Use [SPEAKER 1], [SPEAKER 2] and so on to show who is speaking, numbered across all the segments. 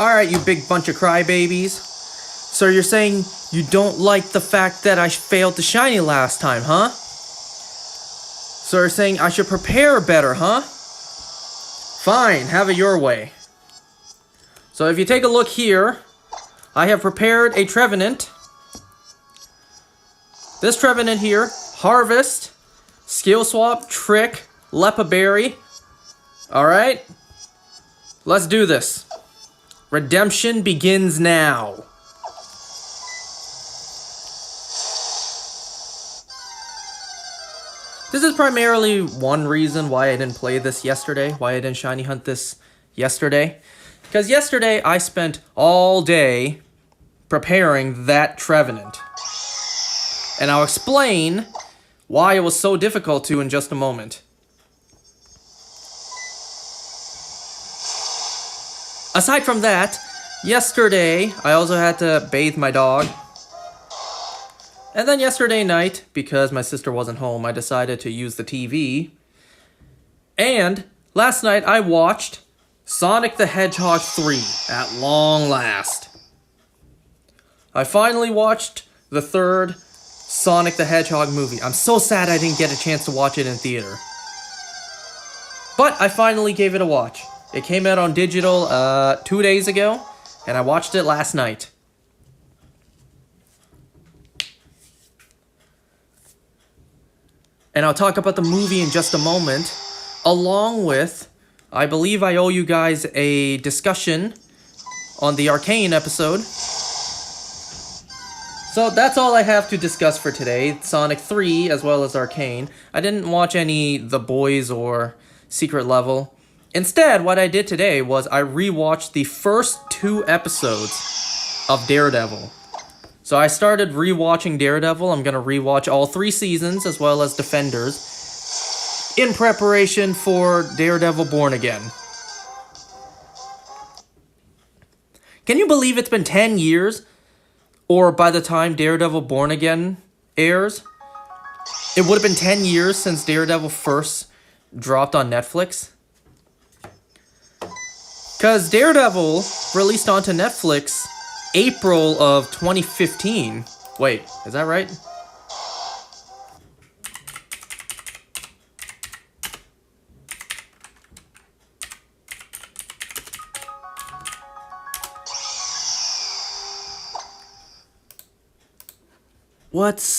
[SPEAKER 1] Alright, you big bunch of crybabies. So you're saying you don't like the fact that I failed the shiny last time, huh? So you're saying I should prepare better, huh? Fine, have it your way. So if you take a look here, I have prepared a Trevenant. This Trevenant here, Harvest, Skill Swap, Trick, Lepa Berry. Alright? Let's do this. Redemption begins now. This is primarily one reason why I didn't play this yesterday, why I didn't shiny hunt this yesterday. Because yesterday I spent all day preparing that Trevenant. And I'll explain why it was so difficult to in just a moment. Aside from that, yesterday I also had to bathe my dog. And then yesterday night, because my sister wasn't home, I decided to use the TV. And last night I watched Sonic the Hedgehog 3 at long last. I finally watched the third Sonic the Hedgehog movie. I'm so sad I didn't get a chance to watch it in theater. But I finally gave it a watch. It came out on digital 2 days ago, and I watched it last night. And I'll talk about the movie in just a moment, along with, I believe I owe you guys a discussion on the Arcane episode. So that's all I have to discuss for today, Sonic 3 as well as Arcane. I didn't watch any The Boys or Secret Level. Instead, what I did today was I rewatched the first 2 episodes of Daredevil. So I started rewatching Daredevil. I'm going to rewatch all 3 seasons as well as Defenders in preparation for Daredevil Born Again. Can you believe it's been 10 years? Or by the time Daredevil Born Again airs, it would have been 10 years since Daredevil first dropped on Netflix? Because Daredevil released onto Netflix April of 2015. Wait, is that right?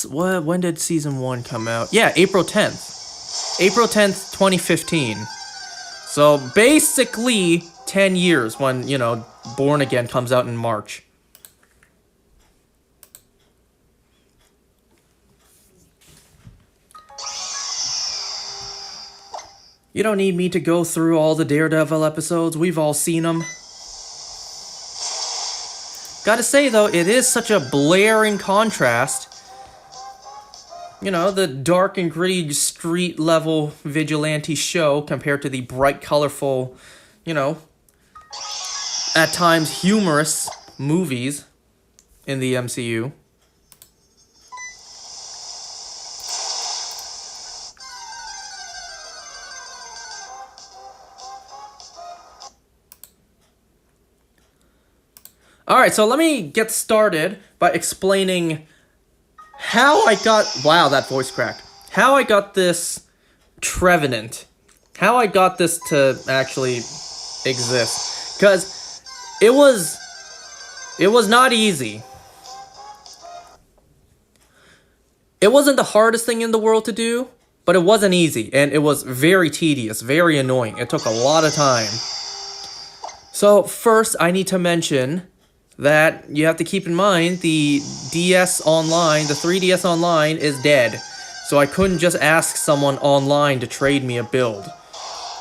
[SPEAKER 1] When did season 1 come out? Yeah, April 10th. April 10th, 2015. So basically 10 years when, you know, Born Again comes out in March. You don't need me to go through all the Daredevil episodes. We've all seen them. Gotta say, though, it is such a blaring contrast. You know, the dark and gritty street-level vigilante show compared to the bright, colorful, you know, at times humorous movies in the MCU. Alright, so let me get started by explaining how I got... Wow, that voice crack. How I got this Trevenant. How I got this to actually exist. Because it was not easy. It wasn't the hardest thing in the world to do, but it wasn't easy. And it was very tedious, very annoying. It took a lot of time. So first, I need to mention that you have to keep in mind the DS Online, the 3DS Online is dead. So I couldn't just ask someone online to trade me a build.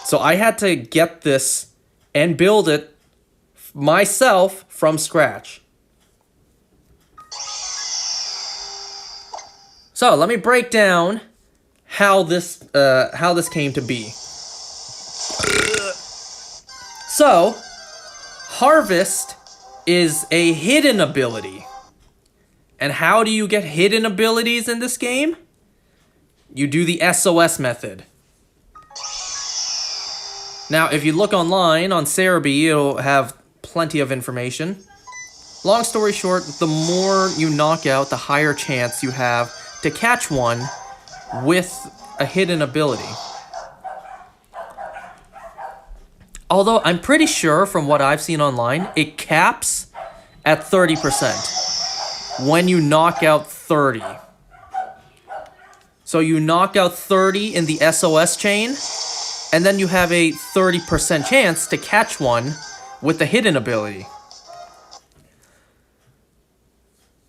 [SPEAKER 1] So I had to get this and build it myself from scratch. So let me break down how this came to be. So, Harvest is a hidden ability. And how do you get hidden abilities in this game? You do the SOS method. Now, if you look online on Cerebi, it'll have plenty of information. Long story short, the more you knock out, the higher chance you have to catch one with a hidden ability. Although I'm pretty sure from what I've seen online, it caps at 30% when you knock out 30. So you knock out 30 in the SOS chain, and then you have a 30% chance to catch one with the hidden ability.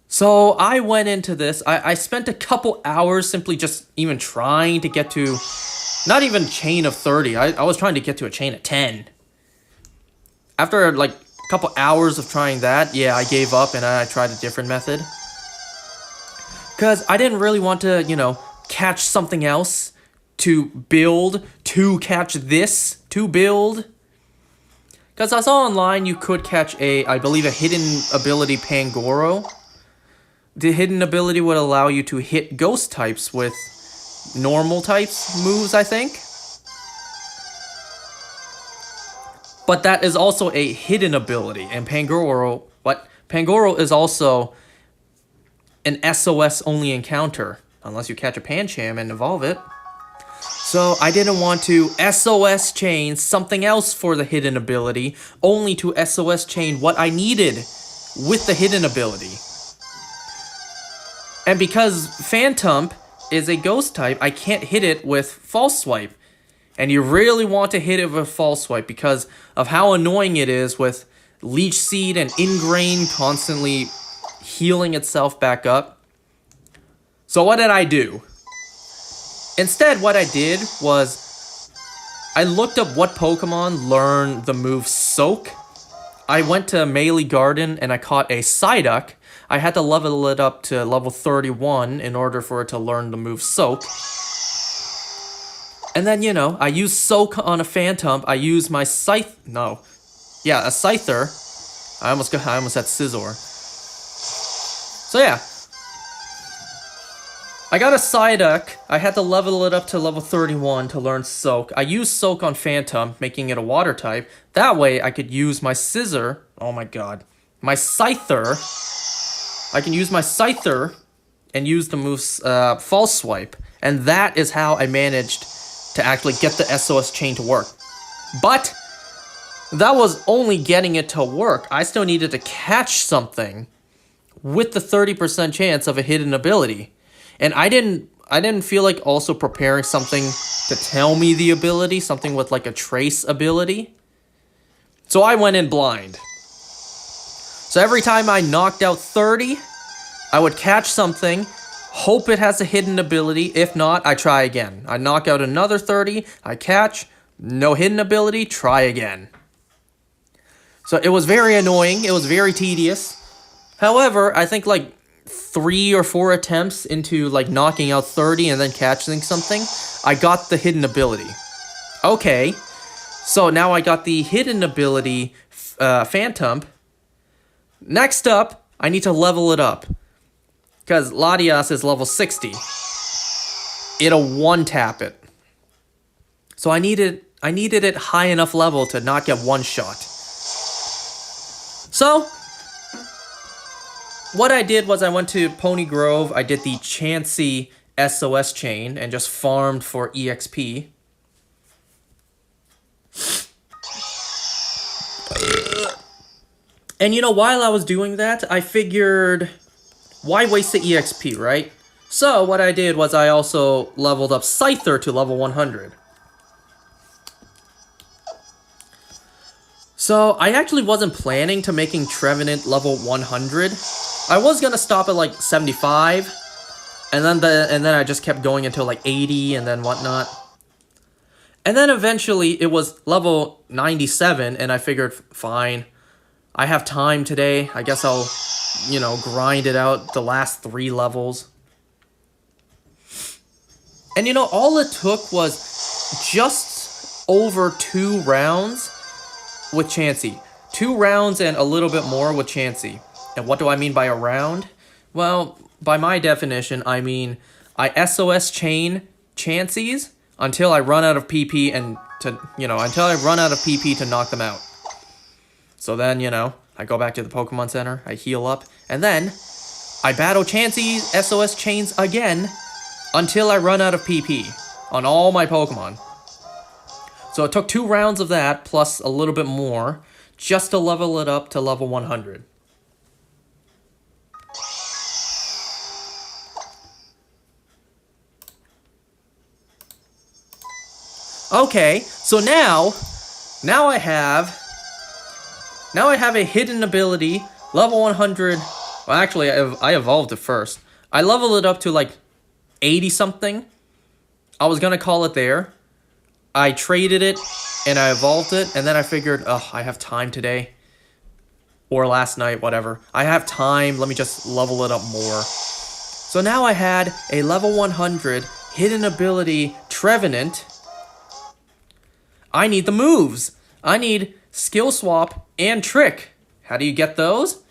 [SPEAKER 1] So I went into this, I spent a couple hours simply just even trying to get to, not even chain of 30, I was trying to get to a chain of 10. After like a couple hours of trying that, yeah, I gave up and I tried a different method. Because I didn't really want to, catch something else to build, to catch this, to build. Because I saw online you could catch I believe a hidden ability Pangoro. The hidden ability would allow you to hit ghost types with normal types moves, I think. But that is also a hidden ability, and Pangoro is also an SOS only encounter, unless you catch a Pancham and evolve it. So I didn't want to SOS chain something else for the hidden ability, only to SOS chain what I needed with the hidden ability. And because Phantom is a ghost type, I can't hit it with False Swipe. And you really want to hit it with False Swipe because of how annoying it is with Leech Seed and Ingrain constantly healing itself back up. So what did I do? Instead, what I did was I looked up what Pokemon learn the move Soak. I went to Melee Garden and I caught a Psyduck. I had to level it up to level 31 in order for it to learn the move Soak. And then, I used Soak on a Phantom. I used my a Scyther. I almost had Scizor. So yeah. I got a Psyduck. I had to level it up to level 31 to learn Soak. I used Soak on Phantom, making it a water type. That way, I could use my Scizor. Oh my god. My Scyther. I can use my Scyther and use the move False Swipe. And that is how I managed to actually get the SOS chain to work. But that was only getting it to work. I still needed to catch something with the 30% chance of a hidden ability. And I didn't feel like also preparing something to tell me the ability, something with like a trace ability. So I went in blind. So every time I knocked out 30, I would catch something, hope it has a hidden ability. If not, I try again. I knock out another 30, I catch, no hidden ability, try again. So it was very annoying, it was very tedious. However, I think like 3 or 4 attempts into like knocking out 30 and then catching something, I got the hidden ability. Okay, so now I got the hidden ability Phantom. Next up, I need to level it up. Because Latias is level 60. It'll one-tap it. So I needed it high enough level to not get one-shot. So, what I did was I went to Pony Grove, I did the Chansey SOS chain, and just farmed for EXP. And while I was doing that, I figured, why waste the EXP, right? So what I did was I also leveled up Scyther to level 100. So I actually wasn't planning to making Trevenant level 100. I was gonna stop at like 75, and then I just kept going until like 80 and then whatnot. And then eventually it was level 97, and I figured, fine, I have time today. I guess I'll, grind it out the last 3 levels. And all it took was just over 2 rounds with Chansey. 2 rounds and a little bit more with Chansey. And what do I mean by a round? Well, by my definition, I mean I SOS chain Chanseys until I run out of PP until I run out of PP to knock them out. So then, you know, I go back to the Pokemon Center, I heal up, and then I battle Chansey's SOS chains again until I run out of PP on all my Pokemon. So it took 2 rounds of that, plus a little bit more, just to level it up to level 100. Okay, so now I have a hidden ability, level 100. Well, actually, I evolved it first. I leveled it up to like 80 something. I was gonna call it there. I traded it and I evolved it, and then I figured, oh, I have time today. Or last night, whatever. I have time, let me just level it up more. So now I had a level 100 hidden ability Trevenant. I need the moves. I need Skill Swap and Trick. How do you get those?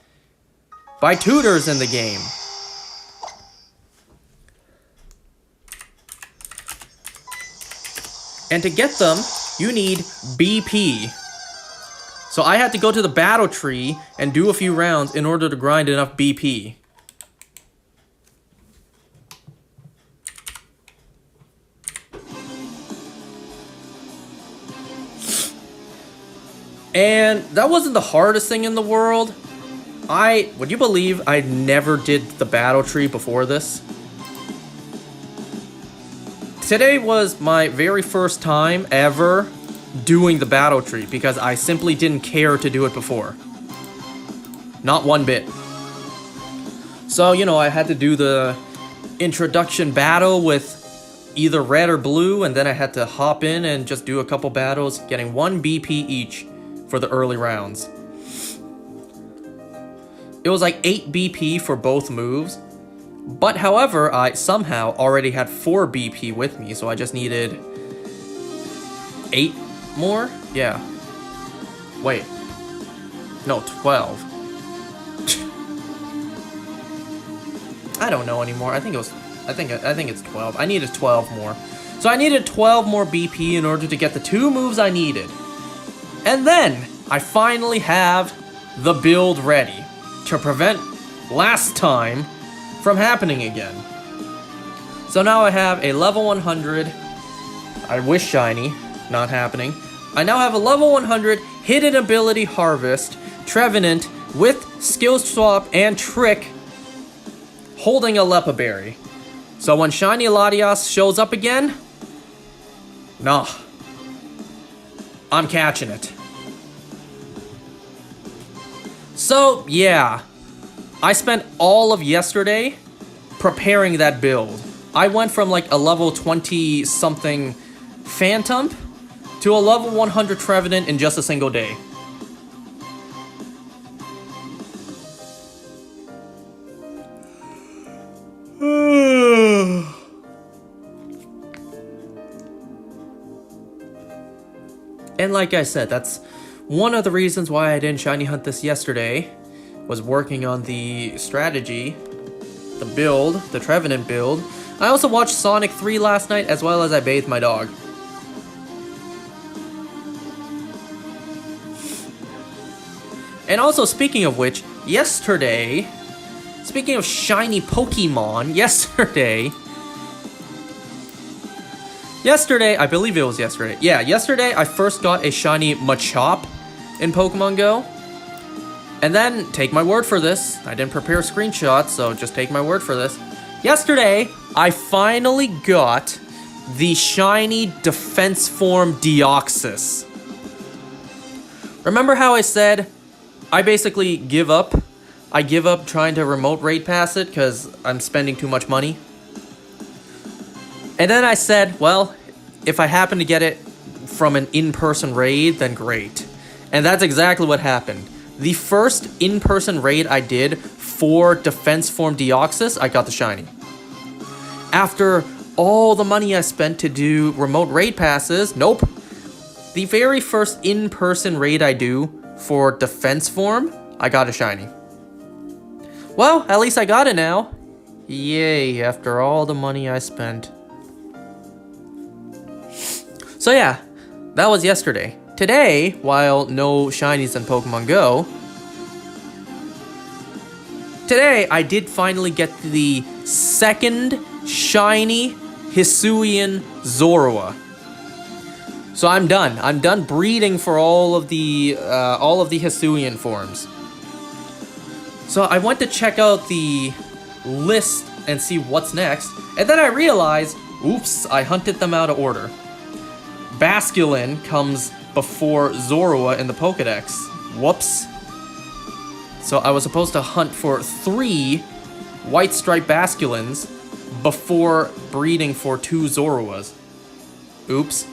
[SPEAKER 1] By tutors in the game. And to get them, you need BP. So I had to go to the battle tree and do a few rounds in order to grind enough BP. And that wasn't the hardest thing in the world. Would you believe I never did the battle tree before this? Today was my very first time ever doing the battle tree because I simply didn't care to do it before. Not one bit. So, you know, I had to do the introduction battle with either red or blue, and then I had to hop in and just do a couple battles, getting 1 BP each for the early rounds. It was like 8 BP for both moves, but however, I somehow already had 4 BP with me, so I just needed 8 more? Yeah. Wait. No, 12. I don't know anymore. I think it's 12. I needed 12 more. So I needed 12 more BP in order to get the 2 moves I needed. And then I finally have the build ready to prevent last time from happening again. So now I have a level 100. I wish shiny, not happening. I now have a level 100 hidden ability Harvest Trevenant with Skill Swap and Trick holding a Lepa Berry. So when shiny Latias shows up again, nah, I'm catching it. So, yeah, I spent all of yesterday preparing that build. I went from like a level 20 something Phantom to a level 100 Trevenant in just a single day. And like I said, that's one of the reasons why I didn't shiny hunt this yesterday, was working on the strategy, the build, the Trevenant build. I also watched Sonic 3 last night, as well as I bathed my dog. And also, speaking of which, yesterday, speaking of shiny Pokemon, yesterday, I believe it was yesterday. Yeah, yesterday I first got a shiny Machop in Pokemon Go. And then, take my word for this, I didn't prepare screenshots, so just take my word for this. Yesterday, I finally got the shiny Defense Form Deoxys. Remember how I said I basically give up? I give up trying to remote raid pass it because I'm spending too much money. And then I said, well, if I happen to get it from an in-person raid, then great. And that's exactly what happened. The first in-person raid I did for Defense Form Deoxys, I got the shiny. After all the money I spent to do remote raid passes, nope. The very first in-person raid I do for Defense Form, I got a shiny. Well, at least I got it now. Yay, after all the money I spent. So yeah, that was yesterday. today, while no shinies in Pokemon Go, today I did finally get the second shiny Hisuian Zorua. So I'm done. I'm done breeding for all of the Hisuian forms. So I went to check out the list and see what's next, and then I realized, oops, I hunted them out of order. Basculin comes before Zorua in the Pokedex. Whoops. So I was supposed to hunt for 3 White Stripe Basculins before breeding for 2 Zoruas. Oops.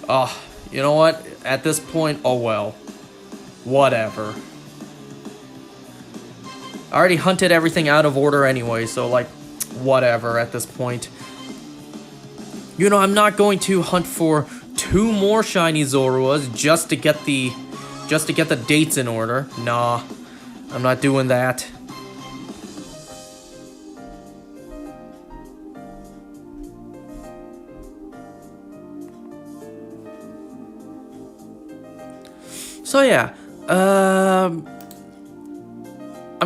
[SPEAKER 1] Oh, you know what? At this point, oh well. Whatever. I already hunted everything out of order anyway, so like, whatever at this point. You know, I'm not going to hunt for 2 more shiny Zoruas just to get the dates in order. Nah, I'm not doing that. So yeah, I'm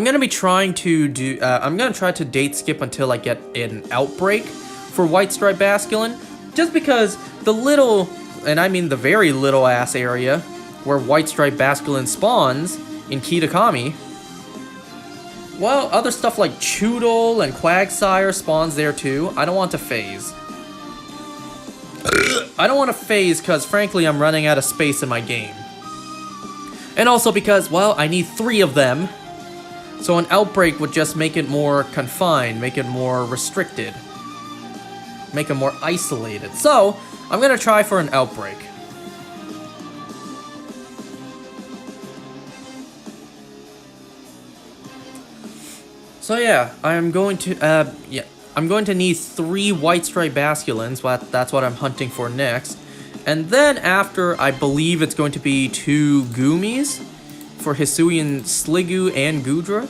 [SPEAKER 1] gonna be trying to do. I'm gonna try to date skip until I get an outbreak for White Stripe Basculin, just because the little, and I mean the very little ass area where White Stripe Basculin spawns in Kitakami. Well, other stuff like Choodle and Quagsire spawns there too. I don't want to phase. I don't want to phase because frankly I'm running out of space in my game. And also because, well, I need 3 of them. So an outbreak would just make it more confined, make it more restricted, make it more isolated. So I'm gonna try for an outbreak. So yeah, I'm going to need 3 White Stripe Basculins. That's what I'm hunting for next. And then after, I believe it's going to be 2 Goomies for Hisuian Sliggoo and Goodra.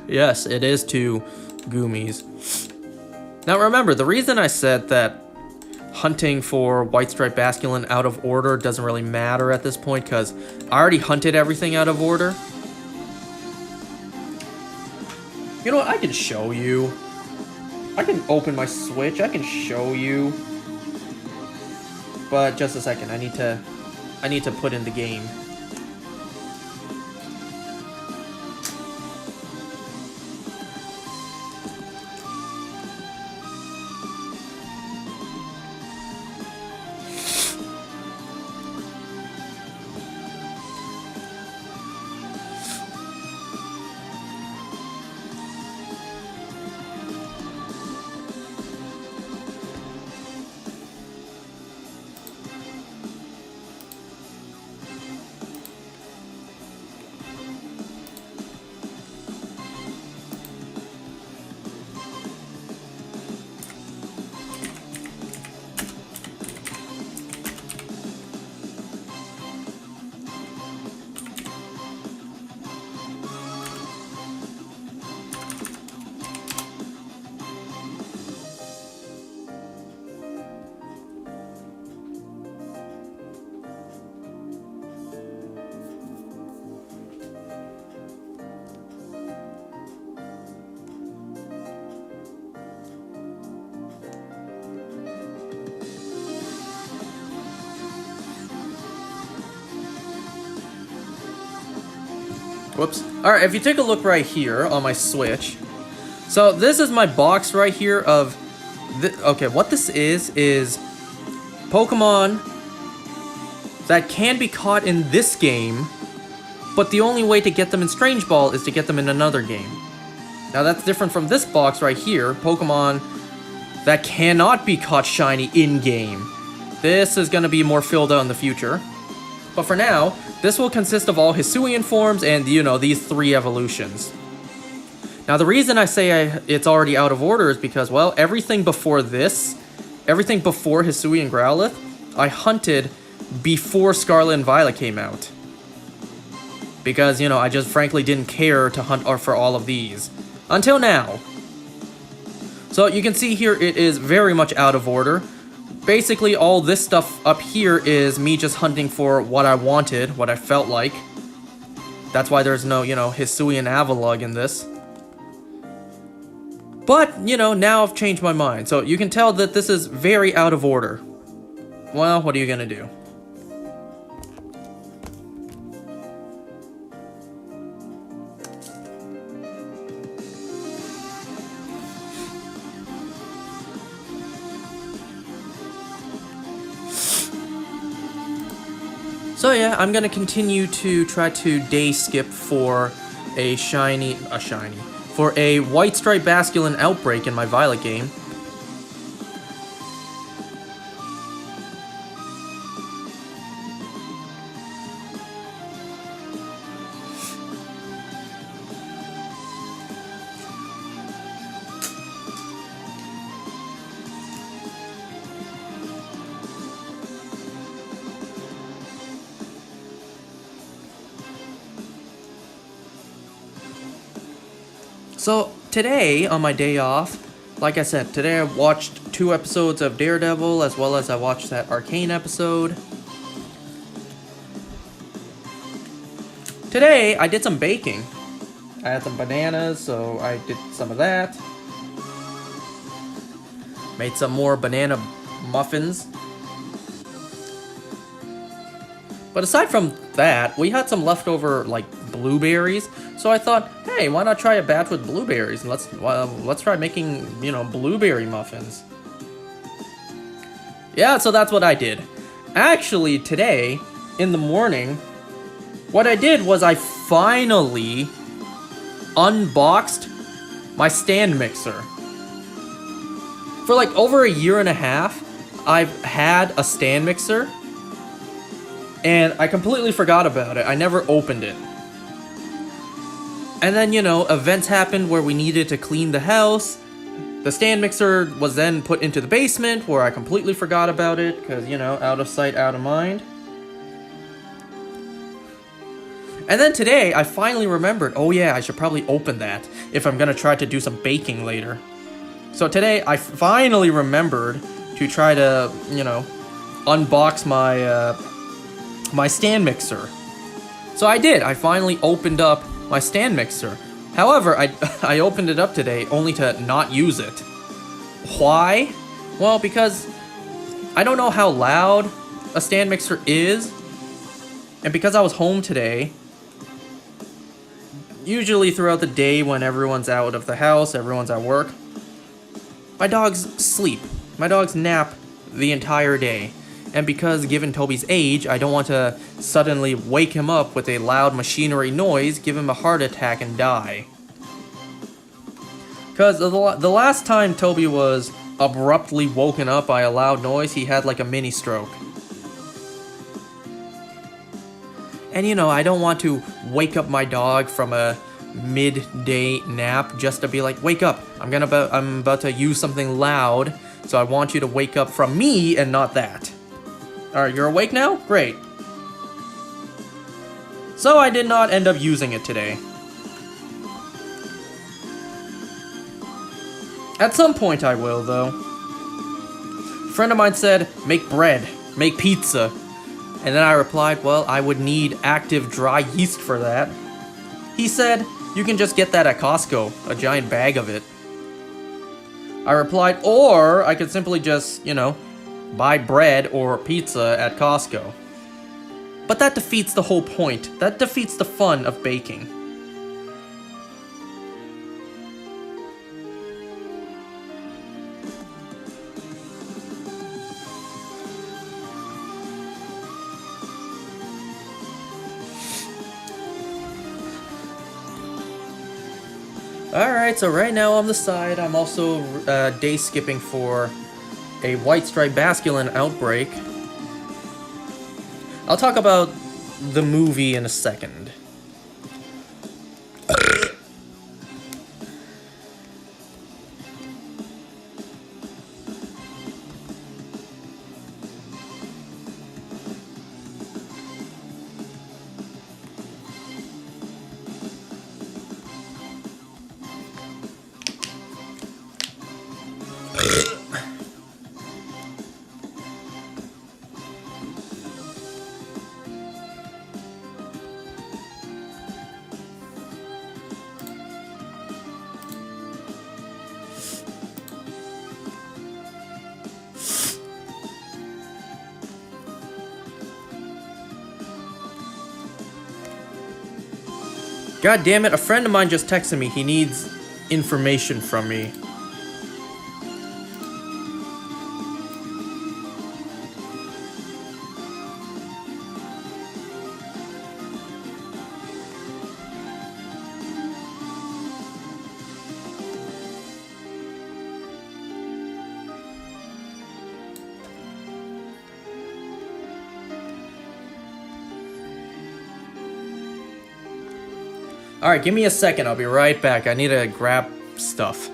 [SPEAKER 1] Yes, it is 2 Goomies. Now remember, the reason I said that hunting for White Stripe Basculin out of order doesn't really matter at this point, because I already hunted everything out of order. You know what, I can show you. I can open my Switch, I can show you. But just a second, I need to put in the game. Whoops. Alright, if you take a look right here on my Switch. So this is my box right here of... okay, what this is Pokemon that can be caught in this game, but the only way to get them in Strange Ball is to get them in another game. Now that's different from this box right here, Pokemon that cannot be caught shiny in-game. This is going to be more filled out in the future. But for now, this will consist of all Hisuian forms and, you know, these 3 evolutions. Now the reason I say it's already out of order is because, well, everything before this everything before Hisui and Growlithe, I hunted before Scarlet and Violet came out. Because, you know, I just frankly didn't care to hunt for all of these. Until now. So you can see here it is very much out of order. Basically, all this stuff up here is me just hunting for what I wanted, what I felt like. That's why there's no, you know, Hisui and Avalugg in this. But, you know, now I've changed my mind. So you can tell that this is very out of order. Well, what are you gonna do? So yeah, I'm gonna continue to try to day skip for a for a White Stripe Basculin outbreak in my Violet game. So today, on my day off, like I said, today I watched 2 episodes of Daredevil, as well as I watched that Arcane episode. Today, I did some baking. I had some bananas, so I did some of that. Made some more banana muffins. But aside from that, we had some leftover, like, blueberries. So I thought, hey, why not try a batch with blueberries? And let's try making, you know, blueberry muffins. Yeah, so that's what I did. Actually, today, in the morning, what I did was I finally unboxed my stand mixer. For like over a year and a half, I've had a stand mixer. And I completely forgot about it. I never opened it. And then, you know, events happened where we needed to clean the house. The stand mixer was then put into the basement where I completely forgot about it because, you know, out of sight, out of mind. And then today, I finally remembered, oh yeah, I should probably open that if I'm going to try to do some baking later. So today, I finally remembered to try to, you know, unbox my stand mixer. So I did. I finally opened up my stand mixer. However, I opened it up today only to not use it. Why? Well, because I don't know how loud a stand mixer is. And because I was home today, usually throughout the day when everyone's out of the house, everyone's at work, my dogs sleep. My dogs nap the entire day. And because, given Toby's age, I don't want to suddenly wake him up with a loud machinery noise, give him a heart attack, and die. Because the last time Toby was abruptly woken up by a loud noise, he had like a mini stroke. And you know, I don't want to wake up my dog from a midday nap just to be like, wake up, I'm about to use something loud, so I want you to wake up from me and not that. Alright, you're awake now? Great. So I did not end up using it today. At some point I will, though. A friend of mine said, make bread, make pizza. And then I replied, well, I would need active dry yeast for that. He said, you can just get that at Costco, a giant bag of it. I replied, or I could simply just, you know, buy bread or pizza at Costco. But that defeats the whole point. That defeats the fun of baking. Alright, so right now on the side, I'm also day skipping for a White Stripe Basculin outbreak. I'll talk about the movie in a second. God damn it, a friend of mine just texted me. He needs information from me. Alright, give me a second. I'll be right back. I need to grab stuff.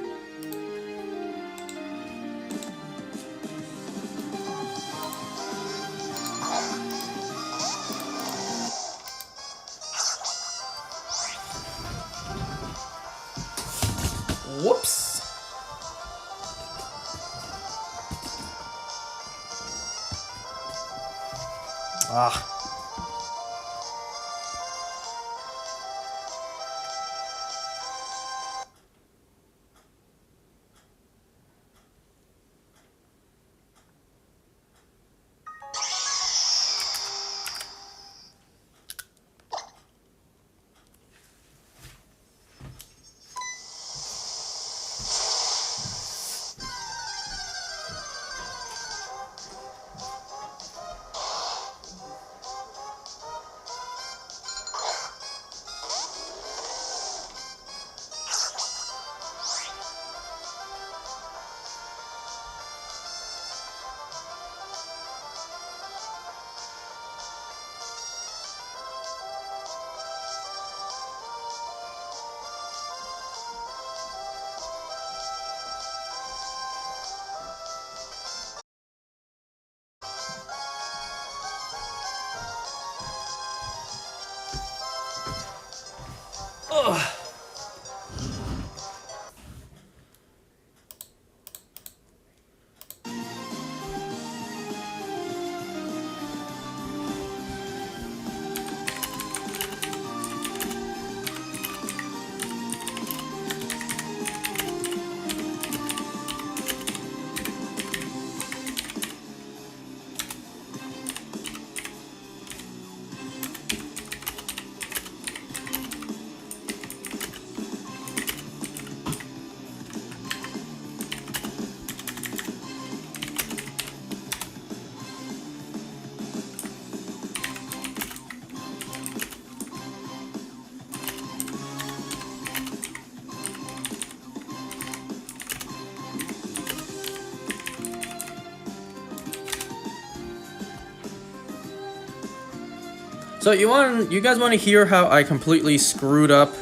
[SPEAKER 1] Whoops. Ah. Ugh. So you guys want to hear how I completely screwed up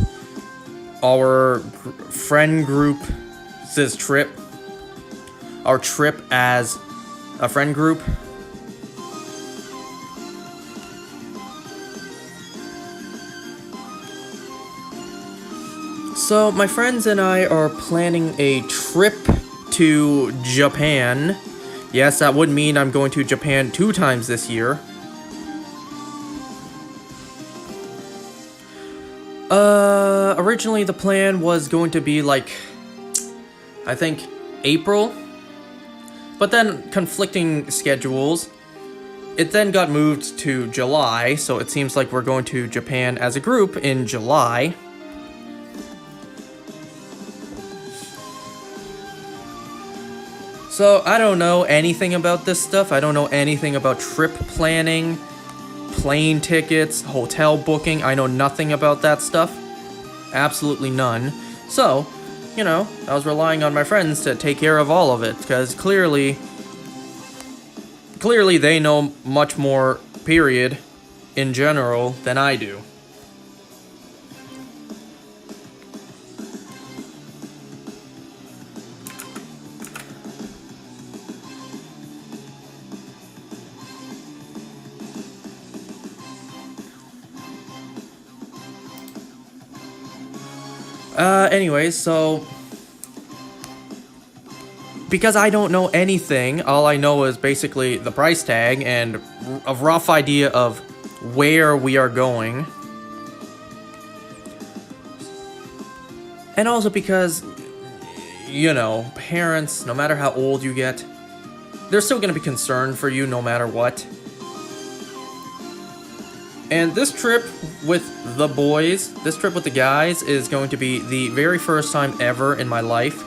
[SPEAKER 1] our friend group's trip? Our trip as a friend group? So my friends and I are planning a trip to Japan. Yes, that would mean I'm going to Japan 2 times this year. Originally the plan was going to be like, I think, April. But then conflicting schedules. It then got moved to July, so it seems like we're going to Japan as a group in July. So I don't know anything about this stuff. I don't know anything about trip planning, plane tickets, hotel booking. I know nothing about that stuff. Absolutely none. So, you know, I was relying on my friends to take care of all of it, because clearly they know much more, period, in general, than I do. Anyways, so because I don't know anything, all I know is basically the price tag and a rough idea of where we are going. And also because, you know, parents, no matter how old you get, they're still gonna be concerned for you no matter what. And this trip with the boys, this trip with the guys, is going to be the very first time ever in my life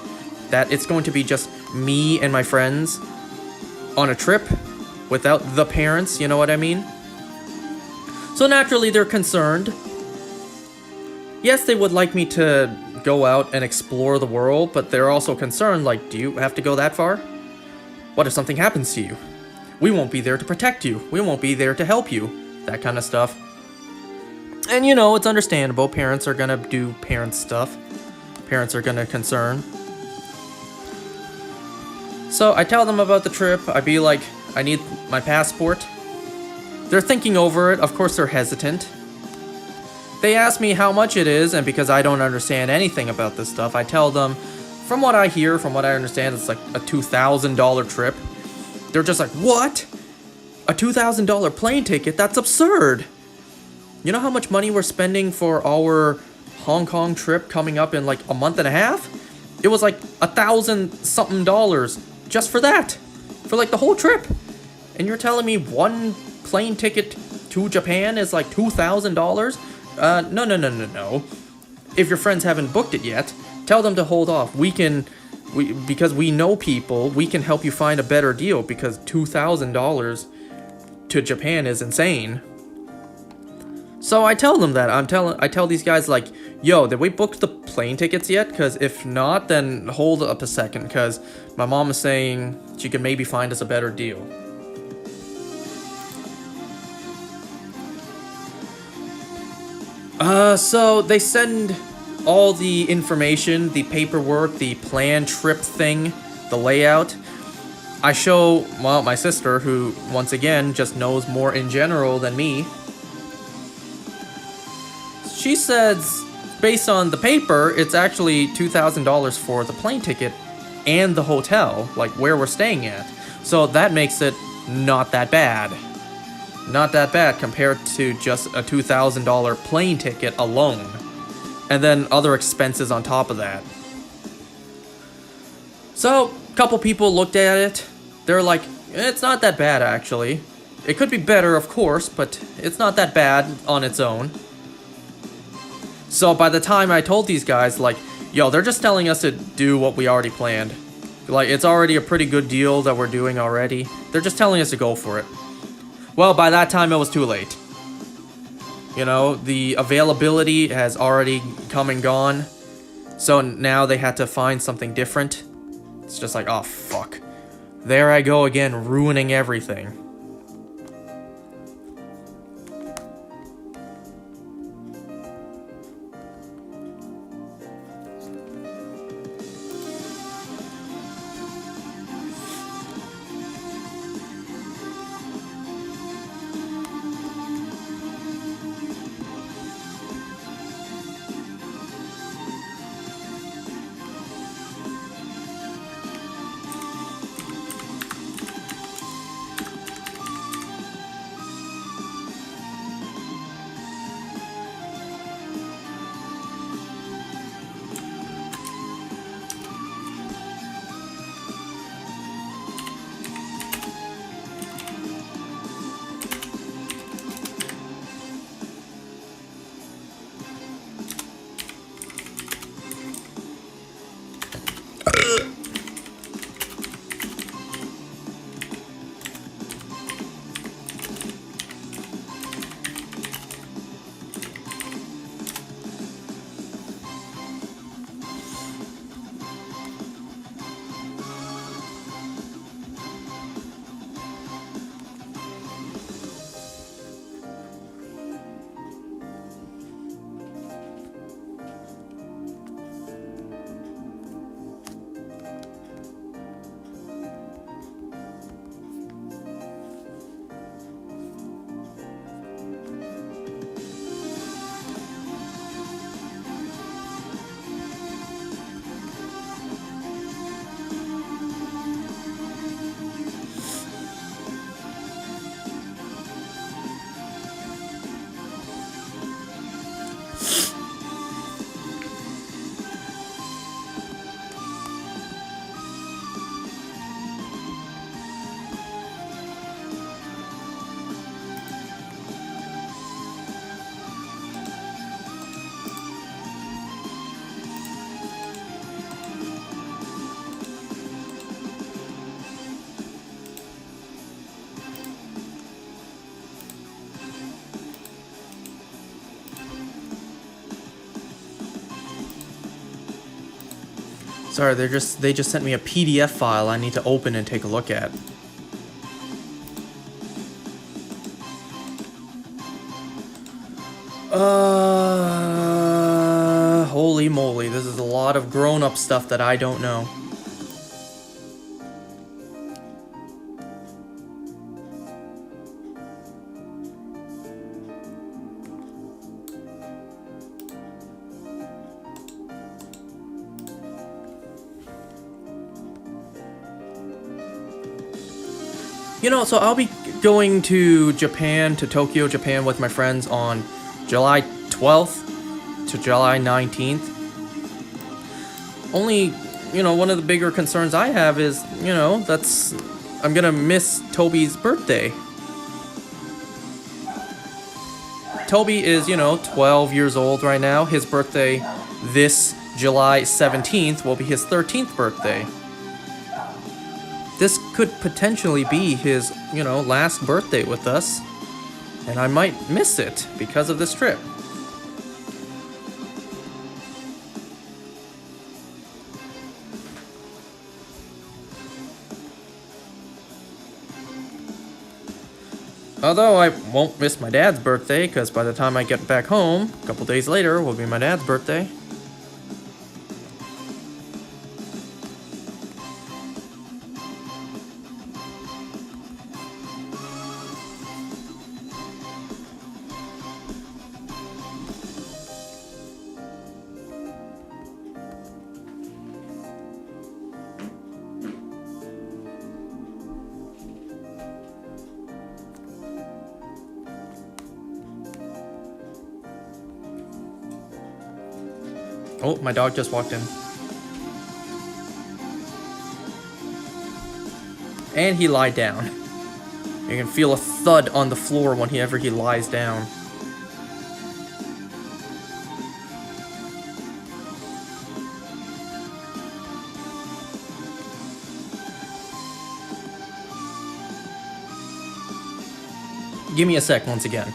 [SPEAKER 1] that it's going to be just me and my friends on a trip without the parents, you know what I mean? So naturally, they're concerned. Yes, they would like me to go out and explore the world, but they're also concerned, like, do you have to go that far? What if something happens to you? We won't be there to protect you. We won't be there to help you. That kind of stuff. And you know, it's understandable. Parents are gonna do parent stuff. Parents are gonna concern. So I tell them about the trip. I'd be like, I need my passport. They're thinking over it. Of course, they're hesitant. They ask me how much it is, and because I don't understand anything about this stuff, I tell them, from what I hear, from what I understand, it's like a $2,000 trip. They're just like, what? A $2,000 plane ticket? That's absurd. You know how much money we're spending for our Hong Kong trip coming up in like a month and a half? It was like $1,000-something just for that. For like the whole trip. And you're telling me one plane ticket to Japan is like $2,000? No. If your friends haven't booked it yet, tell them to hold off. Because we know people, we can help you find a better deal, because $2,000 to Japan is insane. So I tell them that. I tell these guys, like, yo, did we book the plane tickets yet? Because if not, then hold up a second, because my mom is saying she can maybe find us a better deal. So they send all the information, the paperwork, the plan, trip thing, the layout. I show, well, my sister, who, once again, just knows more in general than me. She says, based on the paper, it's actually $2,000 for the plane ticket and the hotel, like where we're staying at. So that makes it not that bad. Not that bad compared to just a $2,000 plane ticket alone. And then other expenses on top of that. So, a couple people looked at it. They're like, it's not that bad actually. It could be better, of course, but it's not that bad on its own. So by the time I told these guys, like, yo, they're just telling us to do what we already planned. Like, it's already a pretty good deal that we're doing already. They're just telling us to go for it. Well, by that time, it was too late. You know, the availability has already come and gone. So now they had to find something different. It's just like, oh, fuck. There I go again, ruining everything. Sorry, they just sent me a PDF file I need to open and take a look at. Holy moly, this is a lot of grown-up stuff that I don't know. You know, so I'll be going to Japan, to Tokyo, Japan with my friends on July 12th to July 19th. Only, you know, one of the bigger concerns I have is, you know, I'm gonna miss Toby's birthday. Toby is, you know, 12 years old right now. His birthday this July 17th will be his 13th birthday. This could potentially be his, you know, last birthday with us, and I might miss it because of this trip. Although I won't miss my dad's birthday, because by the time I get back home, a couple days later, will be my dad's birthday. Oh, my dog just walked in. And he lied down. You can feel a thud on the floor whenever he lies down. Give me a sec once again.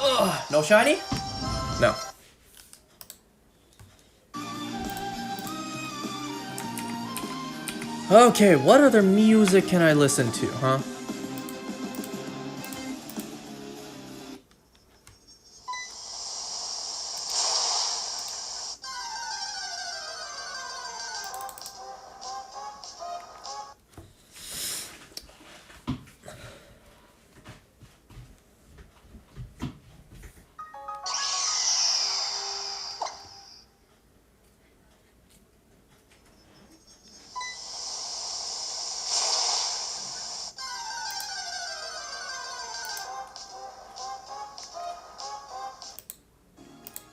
[SPEAKER 1] Ugh, no shiny? No. Okay, what other music can I listen to, huh?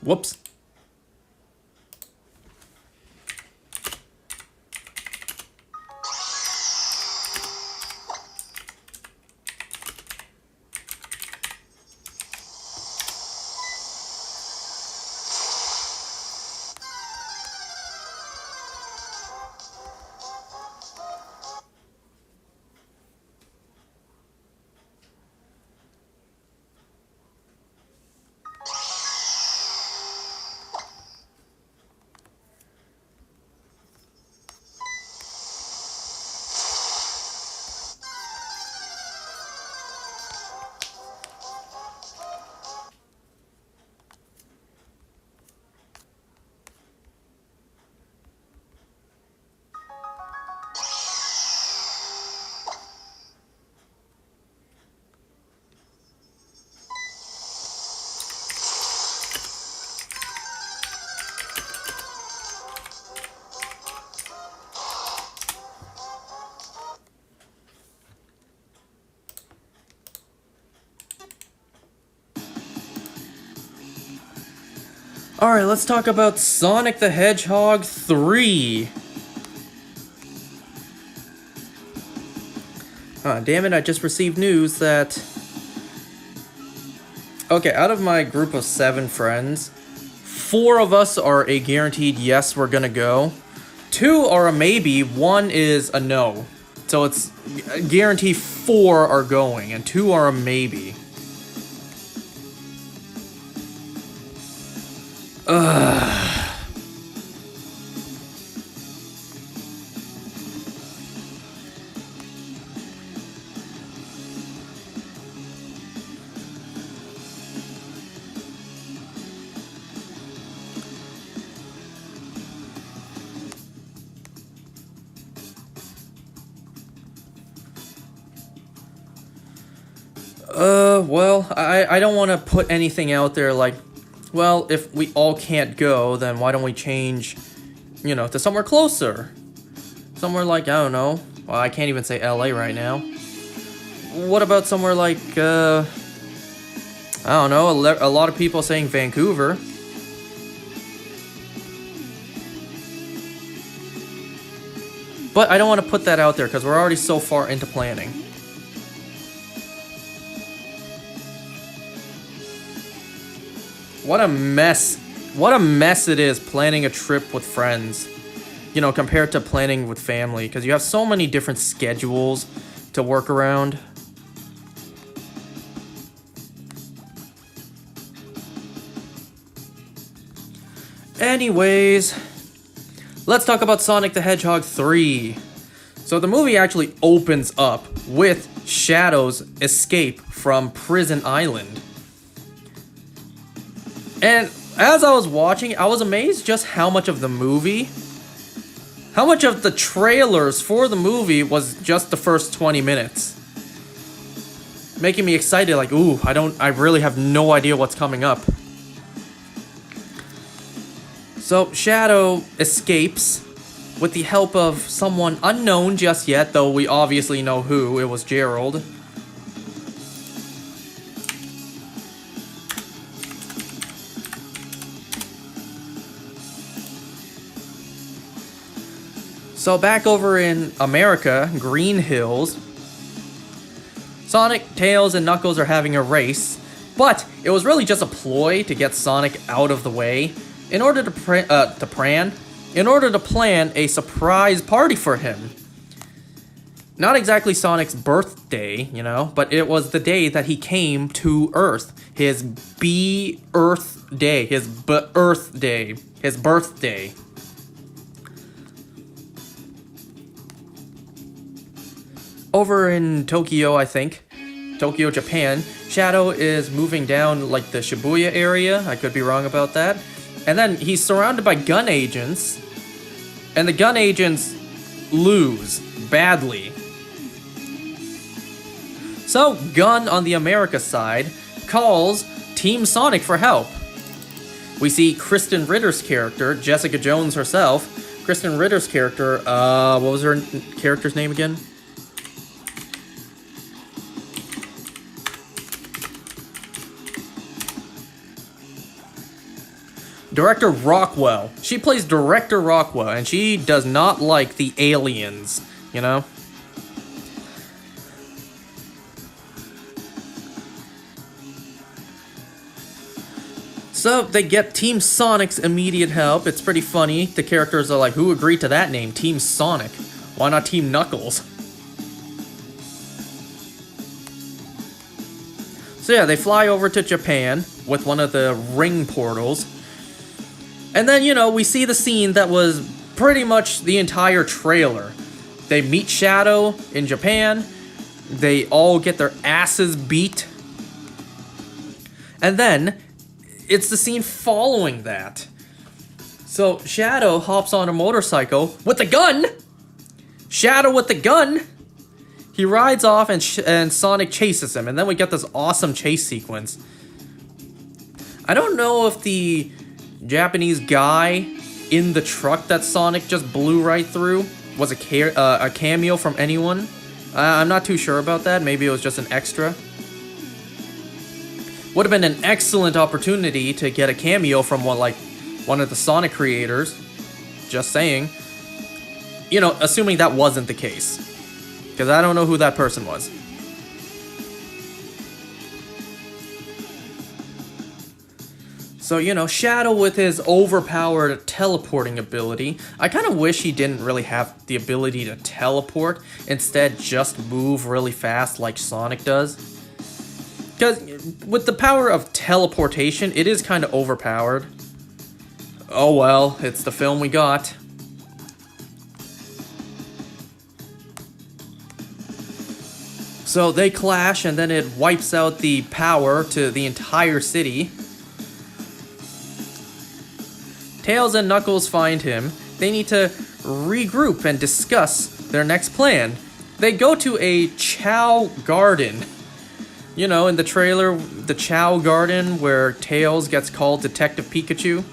[SPEAKER 1] Whoops. Alright, let's talk about Sonic the Hedgehog 3. Damn it, I just received news that... Okay, out of my group of 7 friends, 4 of us are a guaranteed yes, we're gonna go. 2 are a maybe, 1 is a no. So it's guaranteed 4 are going, and 2 are a maybe. Ugh. Well, I don't want to put anything out there like, well, if we all can't go, then why don't we change, to somewhere closer? Somewhere like, I don't know. Well, I can't even say LA right now. What about somewhere like, I don't know, a lot of people saying Vancouver. But I don't want to put that out there because we're already so far into planning. What a mess. What a mess it is planning a trip with friends. Compared to planning with family. Because you have so many different schedules to work around. Anyways, let's talk about Sonic the Hedgehog 3. So the movie actually opens up with Shadow's escape from Prison Island. And as I was watching, I was amazed just how much of the trailers for the movie was just the first 20 minutes. Making me excited, like, ooh, I really have no idea what's coming up. So, Shadow escapes with the help of someone unknown just yet, though we obviously know who. It was Gerald. So back over in America, Green Hills, Sonic, Tails, and Knuckles are having a race, but it was really just a ploy to get Sonic out of the way in order to plan a surprise party for him. Not exactly Sonic's birthday, but it was the day that he came to Earth. His birthday. Over in Tokyo, I think, Tokyo, Japan, Shadow is moving down like the Shibuya area. I could be wrong about that. And then he's surrounded by gun agents, and the gun agents lose badly. So Gun on the America side calls Team Sonic for help. We see Kristen Ritter's character, Jessica Jones herself. Kristen Ritter's character, what was her character's name again? Director Rockwell. She plays Director Rockwell, and she does not like the aliens, So they get Team Sonic's immediate help. It's pretty funny. The characters are like, who agreed to that name? Team Sonic. Why not Team Knuckles? So yeah, they fly over to Japan with one of the ring portals. And then, we see the scene that was pretty much the entire trailer. They meet Shadow in Japan. They all get their asses beat. And then, it's the scene following that. So, Shadow hops on a motorcycle with a gun! Shadow with the gun! He rides off and Sonic chases him. And then we get this awesome chase sequence. I don't know if the Japanese guy in the truck that Sonic just blew right through was a cameo from anyone. I'm not too sure about that. Maybe it was just an extra. Would have been an excellent opportunity to get a cameo from one of the Sonic creators. Just saying. You know, assuming that wasn't the case. Because I don't know who that person was. So, you know, Shadow with his overpowered teleporting ability, I kind of wish he didn't really have the ability to teleport, instead just move really fast like Sonic does. Because with the power of teleportation, it is kind of overpowered. Oh well, it's the film we got. So they clash and then it wipes out the power to the entire city. Tails and Knuckles find him. They need to regroup and discuss their next plan. They go to a Chow Garden. You know, in the trailer, the Chow Garden where Tails gets called Detective Pikachu.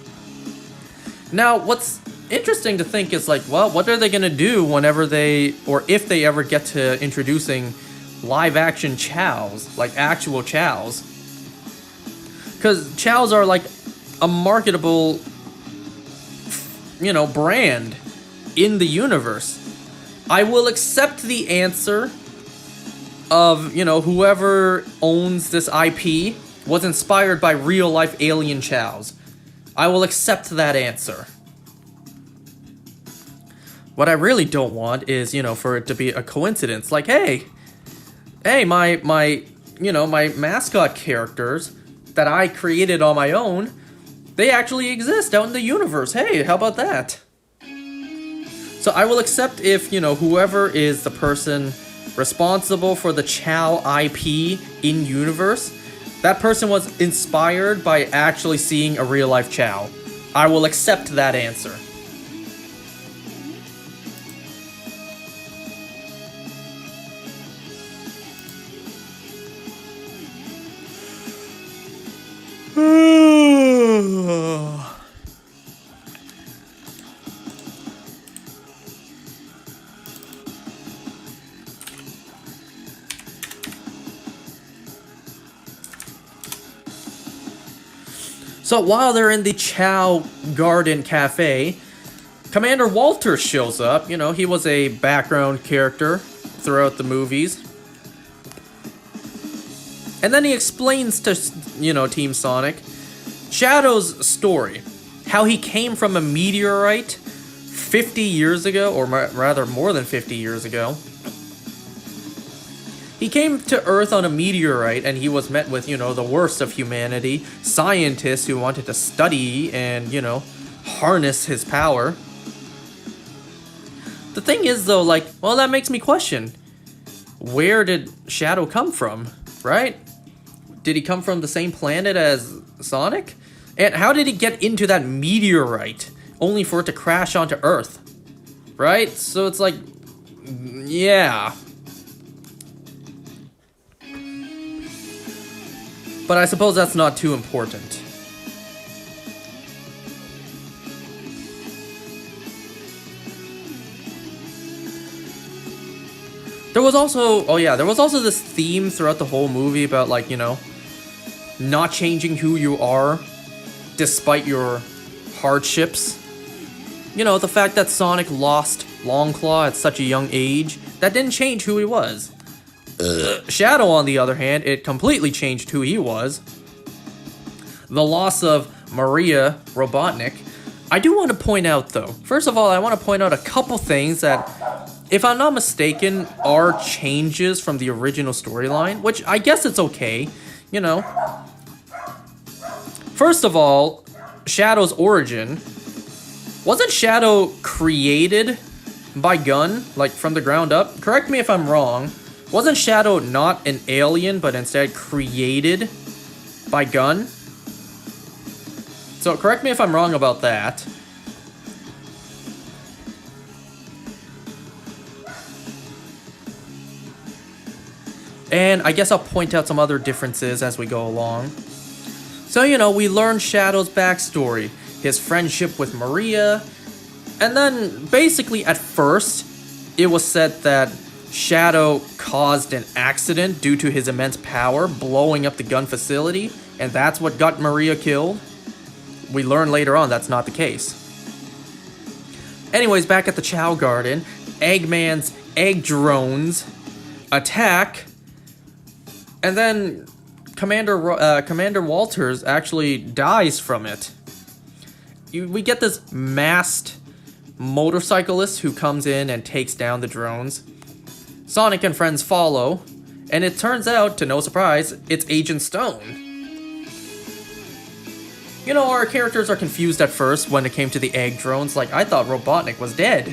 [SPEAKER 1] Now, what's interesting to think is like, well, what are they gonna do whenever they, or if they ever get to introducing live action Chows, like actual Chows? Because Chows are like a marketable, you know, brand in the universe. I will accept the answer of, you know, whoever owns this IP was inspired by real life alien Chows. I will accept that answer. What I really don't want is, you know, for it to be a coincidence. Like, hey, my mascot characters that I created on my own, they actually exist out in the universe. Hey, how about that? So I will accept if, you know, whoever is the person responsible for the Chow IP in universe, that person was inspired by actually seeing a real life Chow. I will accept that answer. So while they're in the Chow Garden Cafe, Commander Walter shows up. You know, he was a background character throughout the movies. And then he explains to, you know, Team Sonic Shadow's story. How he came from a meteorite 50 years ago, or rather more than 50 years ago. He came to Earth on a meteorite and he was met with, you know, the worst of humanity. Scientists who wanted to study and, you know, harness his power. The thing is though, like, well, that makes me question. Where did Shadow come from, right? Did he come from the same planet as Sonic? And how did he get into that meteorite only for it to crash onto Earth? Right? So it's like, yeah. But I suppose that's not too important. There was also this theme throughout the whole movie about, like, you know, not changing who you are despite your hardships. You know, the fact that Sonic lost Longclaw at such a young age, that didn't change who he was. Shadow, on the other hand, it completely changed who he was. The loss of Maria Robotnik. I do want to point out, though, first of all, I want to point out a couple things that, if I'm not mistaken, are changes from the original storyline, which I guess it's okay, you know. First of all, Shadow's origin. Wasn't Shadow created by Gun, like from the ground up? Correct me if I'm wrong. Wasn't Shadow not an alien, but instead created by Gun? So correct me if I'm wrong about that. And I guess I'll point out some other differences as we go along. So, you know, we learn Shadow's backstory, his friendship with Maria, and then basically at first, it was said that Shadow caused an accident due to his immense power, blowing up the gun facility, and that's what got Maria killed. we learn later on that's not the case. Anyways, back at the Chow Garden, Eggman's egg drones attack, and then Commander Walters actually dies from it. We get this masked motorcyclist who comes in and takes down the drones. Sonic and friends follow, and it turns out, to no surprise, it's Agent Stone. You know, our characters are confused at first when it came to the egg drones. Like, I thought Robotnik was dead.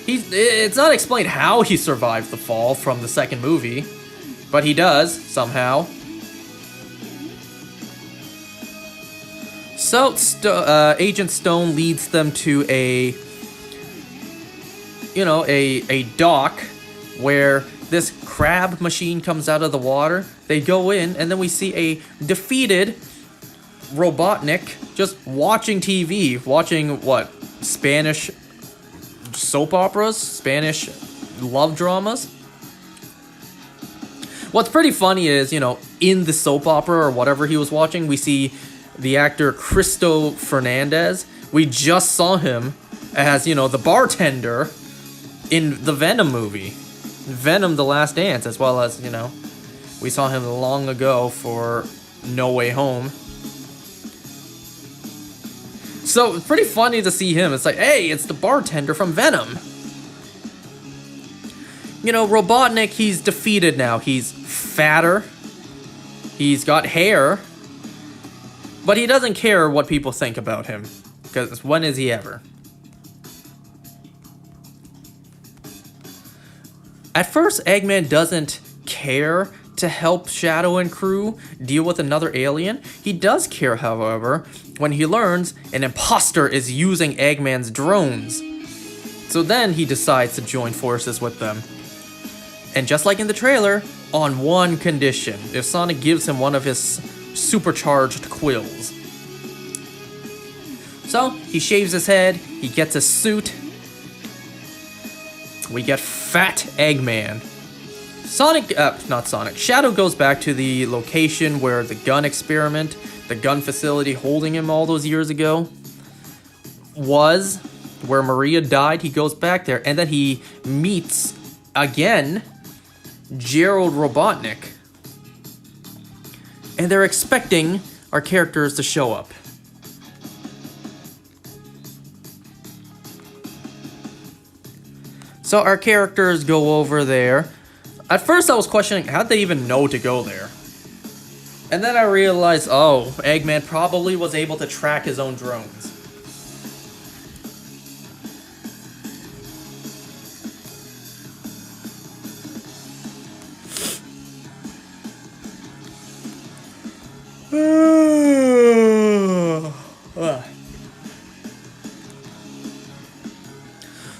[SPEAKER 1] It's not explained how he survived the fall from the second movie, but he does, somehow. So, Agent Stone leads them to a dock where this crab machine comes out of the water. They go in, and then we see a defeated Robotnik just watching TV, watching what? Spanish soap operas? Spanish love dramas? What's pretty funny is, in the soap opera or whatever he was watching, we see the actor Cristo Fernandez. We just saw him as, the bartender in the Venom movie. Venom: The Last Dance, as well as, we saw him long ago for No Way Home. So, it's pretty funny to see him. It's like, hey, it's the bartender from Venom. Robotnik, he's defeated now. He's fatter. He's got hair. But he doesn't care what people think about him. Because when is he ever? At first, Eggman doesn't care to help Shadow and crew deal with another alien. He does care, however, when he learns an imposter is using Eggman's drones. So then he decides to join forces with them. And just like in the trailer, on one condition: if Sonic gives him one of his supercharged quills. So, he shaves his head, he gets a suit. We get Fat Eggman. Shadow goes back to the location where the gun experiment, the gun facility holding him all those years ago, was, where Maria died. He goes back there, and then he meets, again, Gerald Robotnik. And they're expecting our characters to show up. So our characters go over there. At first I was questioning, how'd they even know to go there? And then I realized, Eggman probably was able to track his own drones.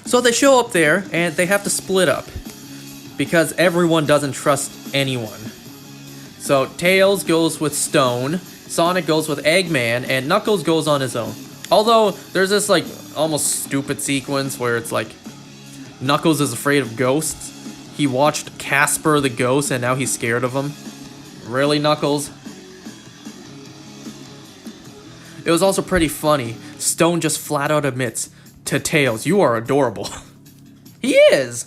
[SPEAKER 1] So they show up there, and they have to split up, because everyone doesn't trust anyone. So Tails goes with Stone, Sonic goes with Eggman, and Knuckles goes on his own. Although, there's this, almost stupid sequence where it's Knuckles is afraid of ghosts. He watched Casper the Ghost, and now he's scared of him. Really, Knuckles? It was also pretty funny. Stone just flat out admits to Tails, "You are adorable." He is!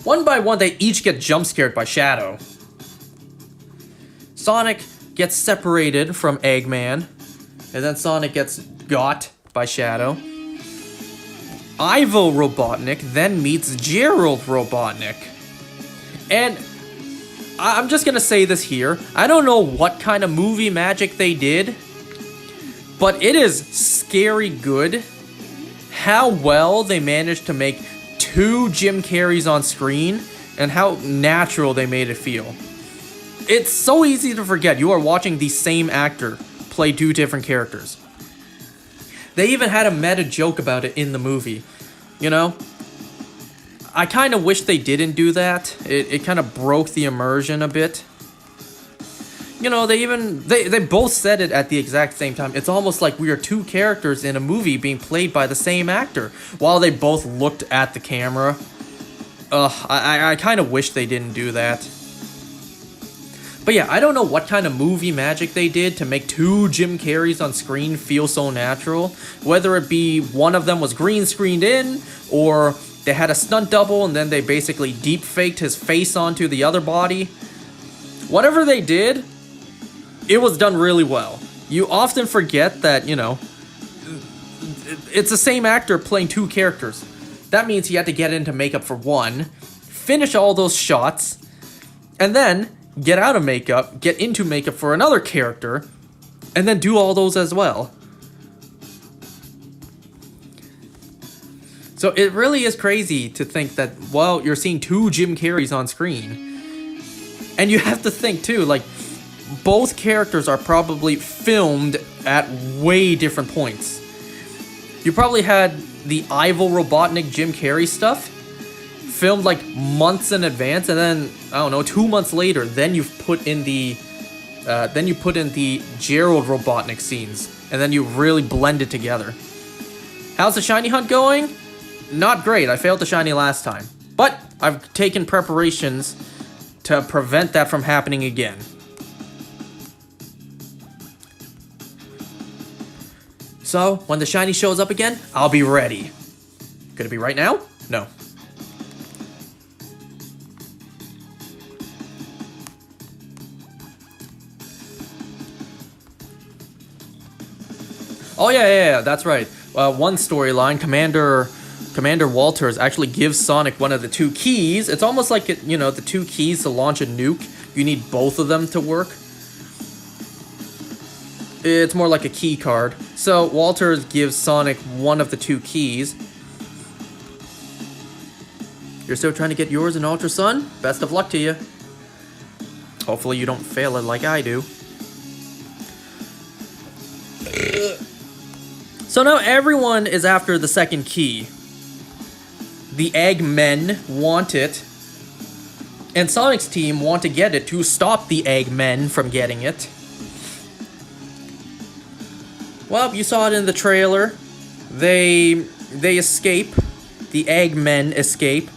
[SPEAKER 1] One by one, they each get jump scared by Shadow. Sonic gets separated from Eggman, and then Sonic gets got by Shadow. Ivo Robotnik then meets Gerald Robotnik. And I'm just gonna say this here. I don't know what kind of movie magic they did, but it is scary good how well they managed to make two Jim Carreys on screen and how natural they made it feel. It's so easy to forget you are watching the same actor play two different characters. They even had a meta joke about it in the movie. I kind of wish they didn't do that. It kind of broke the immersion a bit. They both said it at the exact same time. It's almost like we are two characters in a movie being played by the same actor, while they both looked at the camera. I kind of wish they didn't do that. But yeah, I don't know what kind of movie magic they did to make two Jim Carreys on screen feel so natural. Whether it be one of them was green screened in, or they had a stunt double and then they basically deep faked his face onto the other body. Whatever they did, it was done really well. You often forget that, you know, it's the same actor playing two characters. That means he had to get into makeup for one, finish all those shots, and then get out of makeup, get into makeup for another character, and then do all those as well. So it really is crazy to think that, well, you're seeing two Jim Carreys on screen. And you have to think too, like, both characters are probably filmed at way different points. You probably had the Ivo Robotnik Jim Carrey stuff filmed like months in advance, and then I don't know, 2 months later, then you put in the Gerald Robotnik scenes, and then you really blend it together. How's the shiny hunt going? Not great. I failed the shiny last time, but I've taken preparations to prevent that from happening again. So when the shiny shows up again, I'll be ready. Could it be right now? No. Oh yeah, that's right. One storyline, Commander Walters actually gives Sonic one of the two keys. It's almost like, you know, the two keys to launch a nuke. You need both of them to work. It's more like a key card. So Walters gives Sonic one of the two keys. You're still trying to get yours in Ultra Sun? Best of luck to you. Hopefully you don't fail it like I do. So now everyone is after the second key. The Eggmen want it, and Sonic's team want to get it to stop the Eggmen from getting it. Well, you saw it in the trailer. They escape. The Eggmen escape.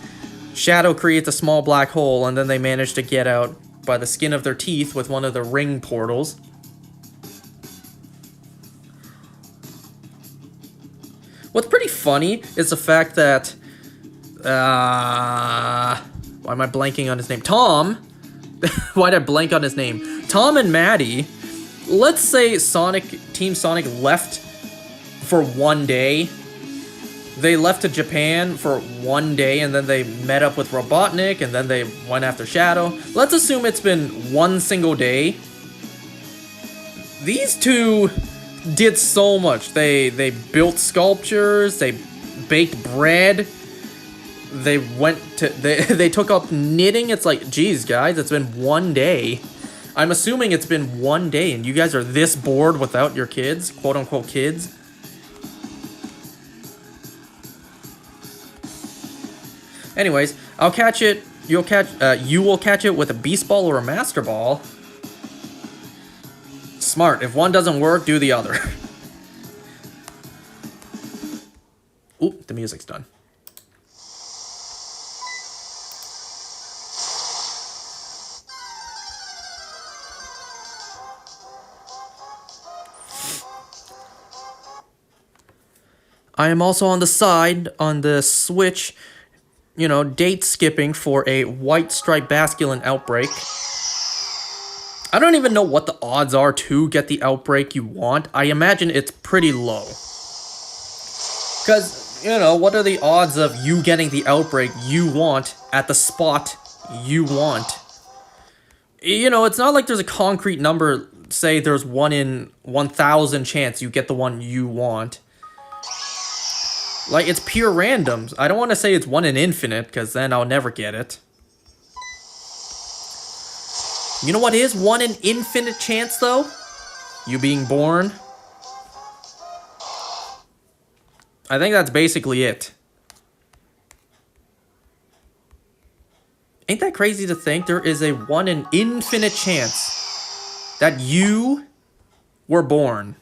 [SPEAKER 1] Shadow creates a small black hole, and then they manage to get out by the skin of their teeth with one of the ring portals. What's pretty funny is the fact that, why am I blanking on his name? Tom. Why'd I blank on his name? Tom and Maddie. Let's say Team Sonic left for one day. They left to Japan for one day, and then they met up with Robotnik, and then they went after Shadow. Let's assume it's been one single day. These two did so much. They built sculptures, they baked bread, they took up knitting. It's like, geez, guys, it's been one day. I'm assuming it's been one day, and you guys are this bored without your kids, quote unquote kids. Anyways, I'll catch it. You will catch it with a Beast Ball or a Master Ball. Smart. If one doesn't work, do the other. Oop, the music's done. I am also on the side, on the Switch, you know, date skipping for a White Stripe Basculin outbreak. I don't even know what the odds are to get the outbreak you want. I imagine it's pretty low. Because, you know, what are the odds of you getting the outbreak you want at the spot you want? You know, it's not like there's a concrete number, say there's 1 in 1,000 chance you get the one you want. Like, it's pure randoms. I don't want to say it's 1 in infinite, because then I'll never get it. You know what is 1 in infinite chance, though? You being born. I think that's basically it. Ain't that crazy to think there is a 1 in infinite chance that you were born?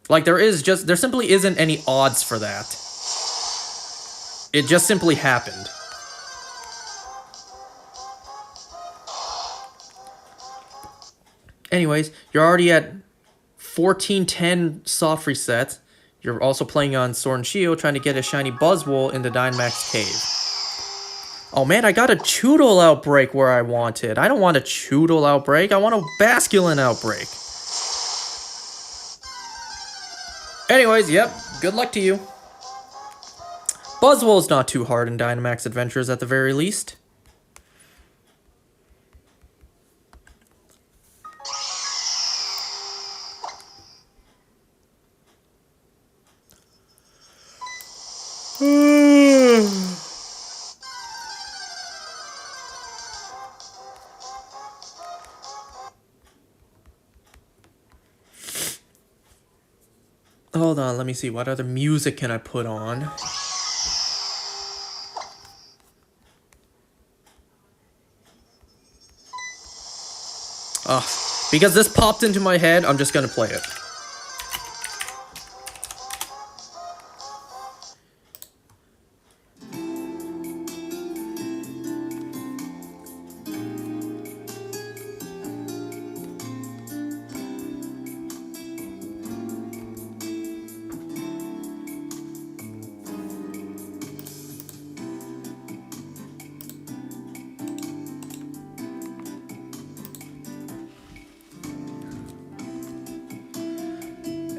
[SPEAKER 1] Like, there simply isn't any odds for that. It just simply happened. Anyways, you're already at 1410 soft resets. You're also playing on Sword and Shield, trying to get a shiny Buzzwole in the Dynamax Cave. Oh man, I got a Choodle outbreak where I wanted. I don't want a Choodle outbreak, I want a Basculin outbreak. Anyways, yep, good luck to you. Buzzwole's not too hard in Dynamax Adventures at the very least. Hold on, let me see. What other music can I put on? Because this popped into my head, I'm just gonna play it.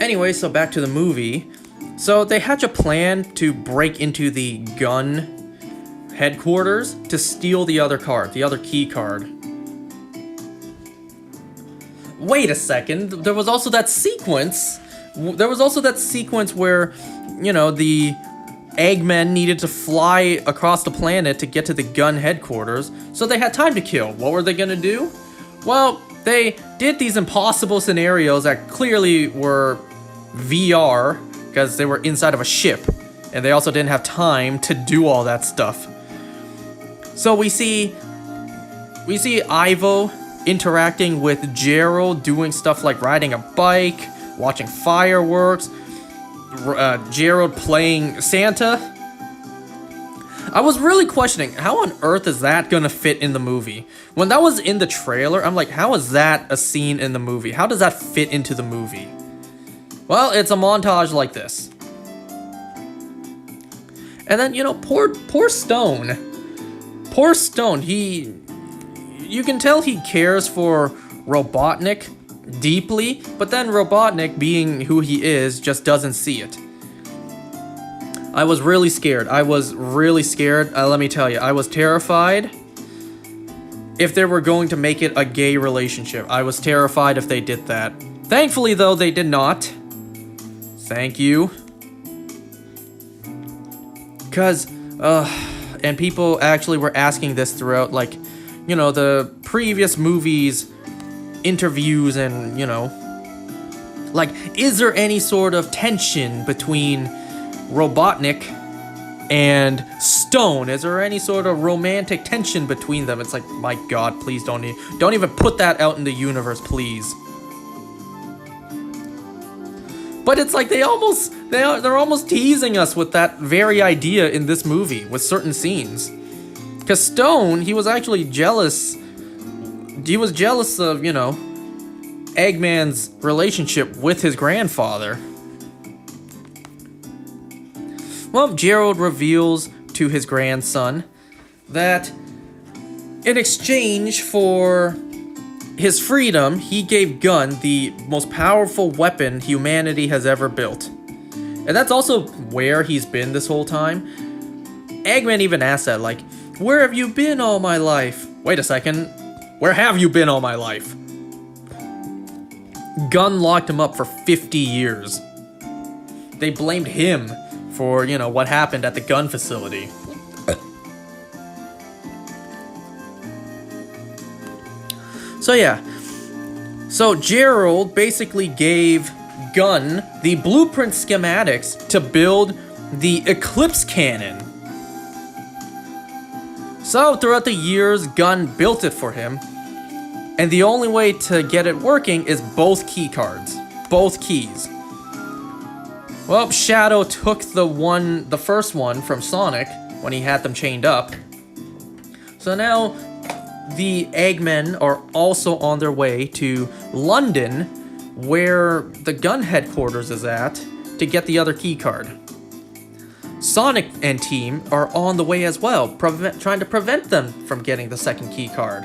[SPEAKER 1] Anyway, so back to the movie. So they hatch a plan to break into the gun headquarters to steal the other card, the other key card. Wait a second, there was also that sequence. Where, you know, the Eggmen needed to fly across the planet to get to the gun headquarters, so they had time to kill. What were they gonna do? Well, they did these impossible scenarios that clearly were VR, because they were inside of a ship, and they also didn't have time to do all that stuff. So we see Ivo interacting with Gerald, doing stuff like riding a bike, watching fireworks, Gerald playing Santa. I was really questioning, how on earth is that gonna fit in the movie? When that was in the trailer, I'm like, how is that a scene in the movie? How does that fit into the movie? Well, it's a montage like this. And then, you know, poor Stone. Poor Stone, you can tell he cares for Robotnik deeply, but then Robotnik, being who he is, just doesn't see it. I was really scared. Let me tell you, I was terrified if they were going to make it a gay relationship. I was terrified if they did that. Thankfully, though, they did not. Thank you. Because, and people actually were asking this throughout, like, you know, the previous movies, interviews, and, you know, like, is there any sort of tension between Robotnik and Stone? Is there any sort of romantic tension between them? It's like, my god, please don't even put that out in the universe, please. But it's like they're almost teasing us with that very idea in this movie with certain scenes. Because Stone, he was actually jealous. He was jealous of, you know, Eggman's relationship with his grandfather. Well, Gerald reveals to his grandson that in exchange for his freedom, he gave Gun the most powerful weapon humanity has ever built. And that's also where he's been this whole time. Eggman even asked that, like, where have you been all my life? Wait a second, where have you been all my life? Gun locked him up for 50 years. They blamed him for, you know, what happened at the gun facility. So yeah, so Gerald basically gave Gun the blueprint schematics to build the Eclipse Cannon. So throughout the years, Gun built it for him, and the only way to get it working is both key cards, both keys. Well, Shadow took the first one from Sonic when he had them chained up. So now the Eggmen are also on their way to London, where the gun headquarters is at, to get the other key card. Sonic and team are on the way as well, trying to prevent them from getting the second key card.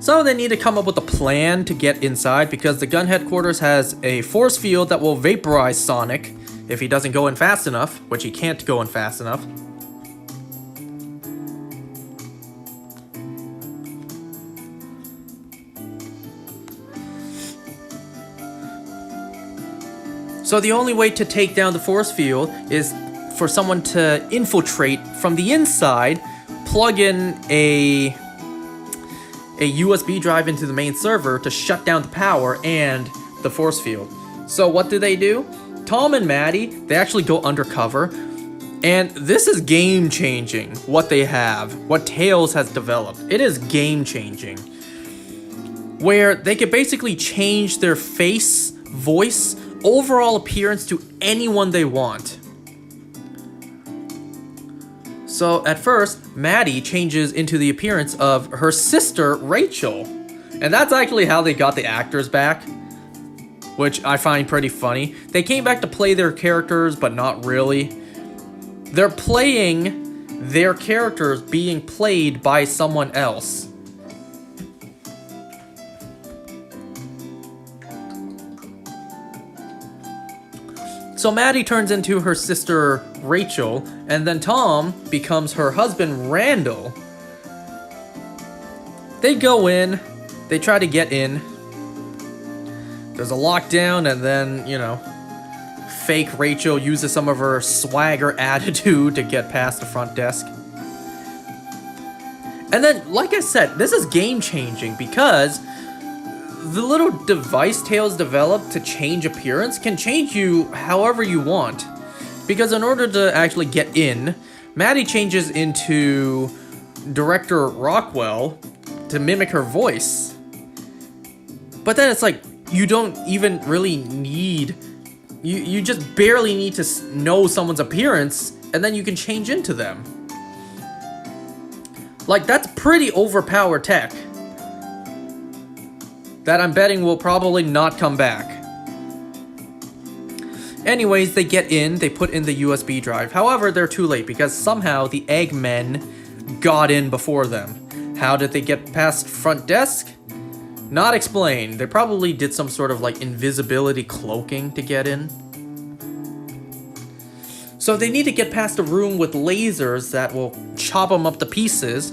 [SPEAKER 1] So they need to come up with a plan to get inside because the gun headquarters has a force field that will vaporize Sonic if he doesn't go in fast enough, which he can't go in fast enough. So the only way to take down the force field is for someone to infiltrate from the inside, plug in a USB drive into the main server to shut down the power and the force field. So what do? Tom and Maddie, they actually go undercover. And this is game changing, what they have, what Tails has developed. It is game changing. Where they can basically change their face, voice, overall appearance to anyone they want. So at first, Maddie changes into the appearance of her sister, Rachel. And that's actually how they got the actors back, which I find pretty funny. They came back to play their characters, but not really. They're playing their characters being played by someone else. So Maddie turns into her sister, Rachel, and then Tom becomes her husband, Randall. They go in, they try to get in. There's a lockdown, and then, fake Rachel uses some of her swagger attitude to get past the front desk. And then, like I said, this is game-changing because the little device Tails developed to change appearance can change you however you want. Because in order to actually get in, Maddie changes into Director Rockwell to mimic her voice. But then it's like, you don't even really need... You just barely need to know someone's appearance, and then you can change into them. Like, that's pretty overpowered tech that I'm betting will probably not come back. Anyways, they get in, they put in the USB drive. However, they're too late because somehow the Eggmen got in before them. How did they get past front desk? Not explained. They probably did some sort of like invisibility cloaking to get in. So they need to get past a room with lasers that will chop them up to pieces.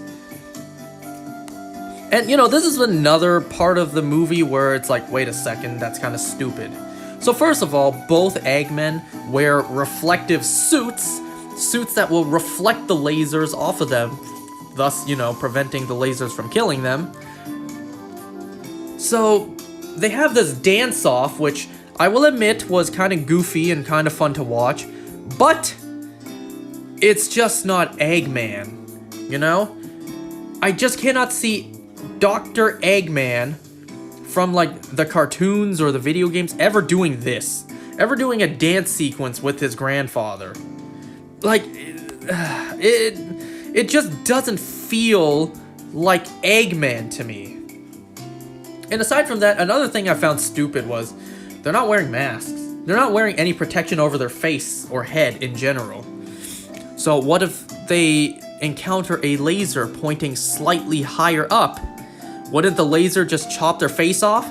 [SPEAKER 1] And, this is another part of the movie where it's like, wait a second, that's kind of stupid. So first of all, both Eggmen wear reflective suits that will reflect the lasers off of them, thus, preventing the lasers from killing them. So they have this dance-off, which I will admit was kind of goofy and kind of fun to watch, but it's just not Eggman, I just cannot see Dr. Eggman from like the cartoons or the video games ever doing this. Ever doing a dance sequence with his grandfather. Like, it just doesn't feel like Eggman to me. And aside from that, another thing I found stupid was they're not wearing masks. They're not wearing any protection over their face or head in general. So what if they encounter a laser pointing slightly higher up? Wouldn't the laser just chop their face off?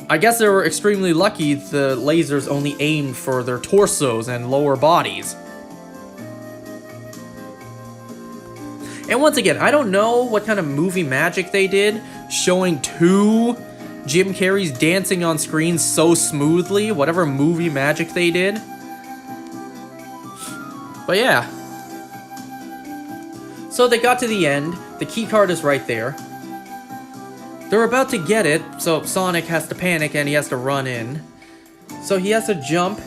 [SPEAKER 1] I guess they were extremely lucky the lasers only aimed for their torsos and lower bodies. And once again, I don't know what kind of movie magic they did, showing two Jim Carreys dancing on screen so smoothly, whatever movie magic they did. But yeah. So they got to the end, the keycard is right there. They're about to get it, so Sonic has to panic and he has to run in. So he has to jump.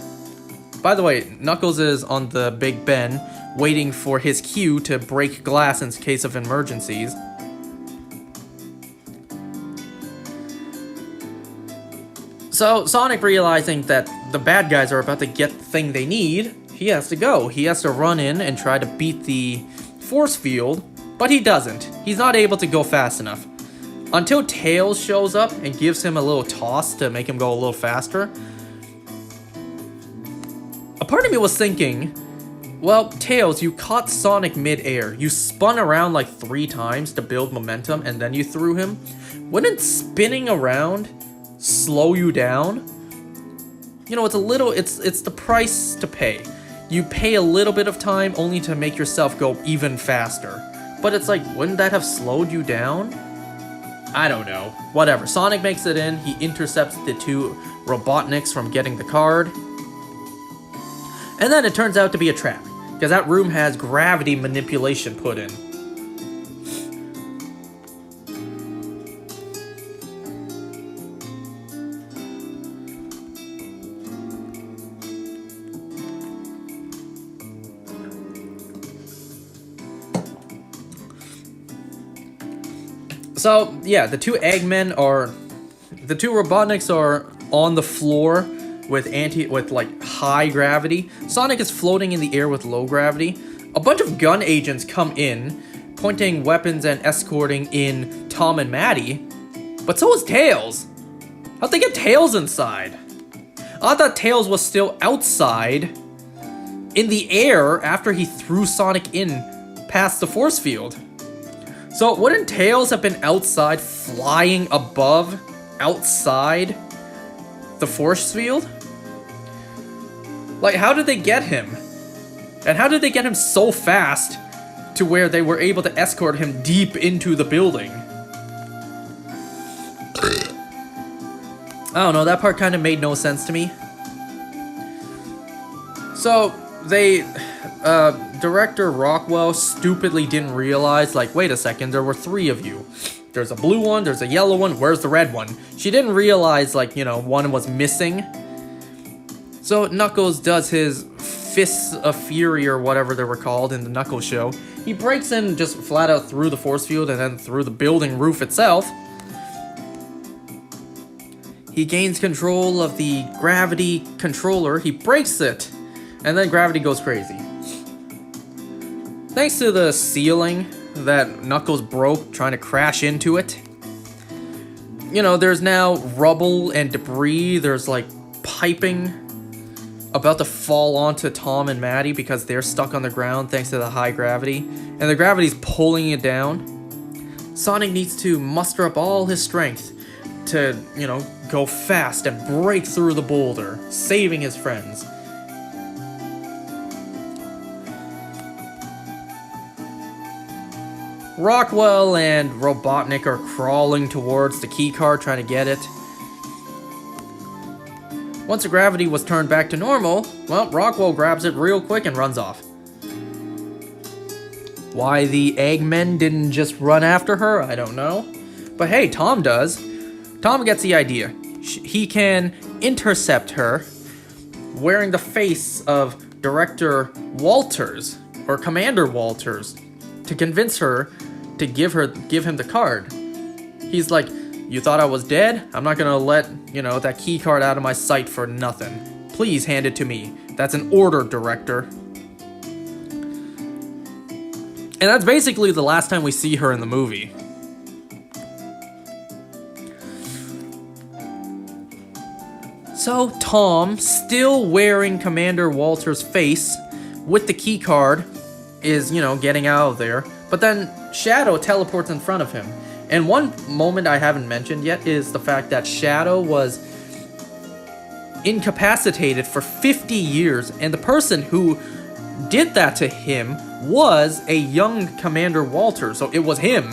[SPEAKER 1] By the way, Knuckles is on the Big Ben, waiting for his cue to break glass in case of emergencies. So Sonic, realizing that the bad guys are about to get the thing they need, he has to go. He has to run in and try to beat the force field, but he doesn't. He's not able to go fast enough. Until Tails shows up and gives him a little toss to make him go a little faster. A part of me was thinking, well, Tails, you caught Sonic mid-air. You spun around like 3 times to build momentum and then you threw him. Wouldn't spinning around slow you down? You know, it's the price to pay. You pay a little bit of time only to make yourself go even faster. But it's like, wouldn't that have slowed you down? I don't know. Whatever. Sonic makes it in. He intercepts the 2 Robotniks from getting the card. And then it turns out to be a trap, because that room has gravity manipulation put in. So, yeah, the 2 Eggmen are... The 2 Robotniks are on the floor with like high gravity. Sonic is floating in the air with low gravity. A bunch of gun agents come in, pointing weapons and escorting in Tom and Maddie. But so is Tails. How'd they get Tails inside? I thought Tails was still outside in the air after he threw Sonic in past the force field. So wouldn't Tails have been outside, flying above, outside the force field? Like, how did they get him? And how did they get him so fast to where they were able to escort him deep into the building? I don't know, that part kind of made no sense to me. So, Director Rockwell stupidly didn't realize, like, wait a second, there were 3 of you. There's a blue one, there's a yellow one, where's the red one? She didn't realize, like, you know, one was missing. So Knuckles does his Fists of Fury or whatever they were called in the Knuckles show. He breaks in just flat out through the force field and then through the building roof itself. He gains control of the gravity controller, he breaks it, and then gravity goes crazy. Thanks to the ceiling that Knuckles broke trying to crash into it, you know, there's now rubble and debris, there's like piping about to fall onto Tom and Maddie because they're stuck on the ground thanks to the high gravity, and the gravity's pulling it down. Sonic needs to muster up all his strength to, you know, go fast and break through the boulder, saving his friends. Rockwell and Robotnik are crawling towards the keycard trying to get it. Once the gravity was turned back to normal, well, Rockwell grabs it real quick and runs off. Why the Eggmen didn't just run after her, I don't know. But hey, Tom does. Tom gets the idea. He can intercept her wearing the face of Director Walters, or Commander Walters, to convince her to give him the card. He's like, you thought I was dead? I'm not gonna let, you know, that key card out of my sight for nothing. Please hand it to me. That's an order, Director. And that's basically the last time we see her in the movie. So Tom, still wearing Commander Walters' face with the key card, is, you know, getting out of there. But then Shadow teleports in front of him. And one moment I haven't mentioned yet is the fact that Shadow was incapacitated for 50 years, and the person who did that to him was a young Commander Walters, so it was him.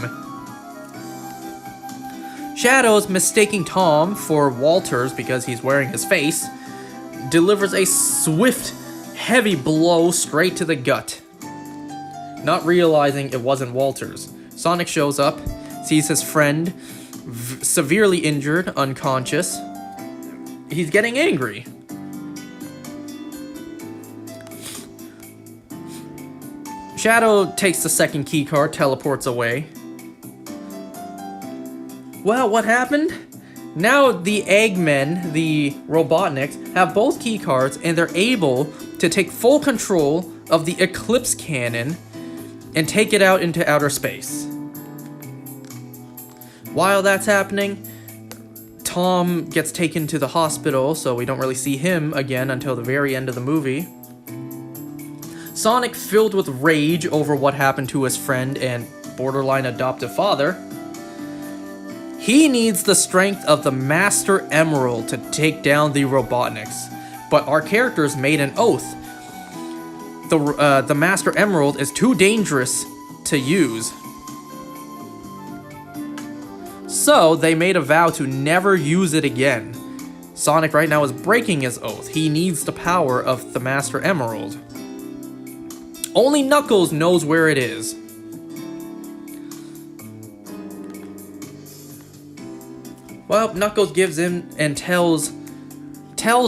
[SPEAKER 1] Shadow's mistaking Tom for Walters because he's wearing his face, delivers a swift, heavy blow straight to the gut. Not realizing it wasn't Walters, Sonic shows up, sees his friend severely injured, unconscious. He's getting angry. Shadow takes the second keycard, teleports away. Well, what happened? Now the Eggmen, the Robotniks, have both keycards and they're able to take full control of the Eclipse cannon and take it out into outer space. While that's happening, Tom gets taken to the hospital, so we don't really see him again until the very end of the movie. Sonic, filled with rage over what happened to his friend and borderline adoptive father, he needs the strength of the Master Emerald to take down the Robotniks, but our characters made an oath. The Master Emerald is too dangerous to use. So they made a vow to never use it again. Sonic right now is breaking his oath. He needs the power of the Master Emerald. Only Knuckles knows where it is. Well, Knuckles gives in and tells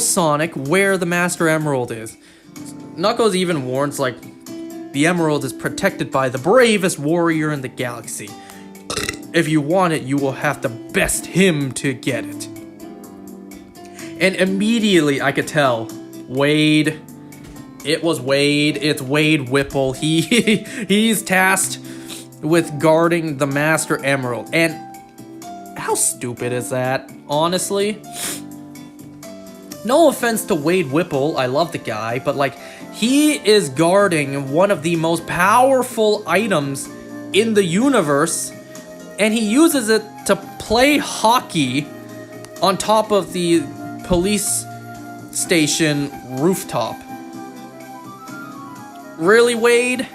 [SPEAKER 1] Sonic where the Master Emerald is. Knuckles even warns, like, the Emerald is protected by the bravest warrior in the galaxy. If you want it, you will have to best him to get it. And immediately I could tell, Wade. It was Wade. It's Wade Whipple. He's tasked with guarding the Master Emerald. And how stupid is that, honestly? No offense to Wade Whipple, I love the guy, but like, he is guarding one of the most powerful items in the universe, and he uses it to play hockey on top of the police station rooftop. Really, Wade?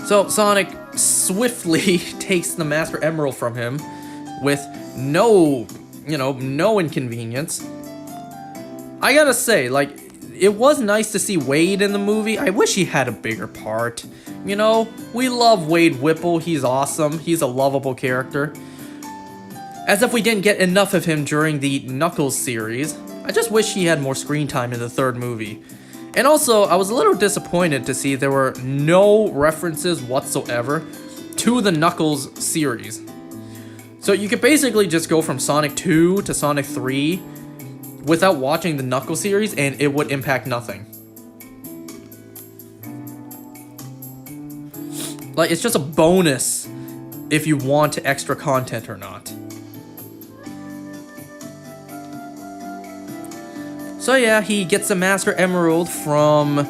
[SPEAKER 1] So Sonic swiftly takes the Master Emerald from him with no inconvenience. I gotta say, like, it was nice to see Wade in the movie. I wish he had a bigger part. You know, we love Wade Whipple. He's awesome. He's a lovable character. As if we didn't get enough of him during the Knuckles series. I just wish he had more screen time in the third movie. And also, I was a little disappointed to see there were no references whatsoever to the Knuckles series. So you could basically just go from Sonic 2 to Sonic 3 without watching the Knuckles series, and it would impact nothing. Like, it's just a bonus if you want extra content or not. So yeah, he gets the Master Emerald from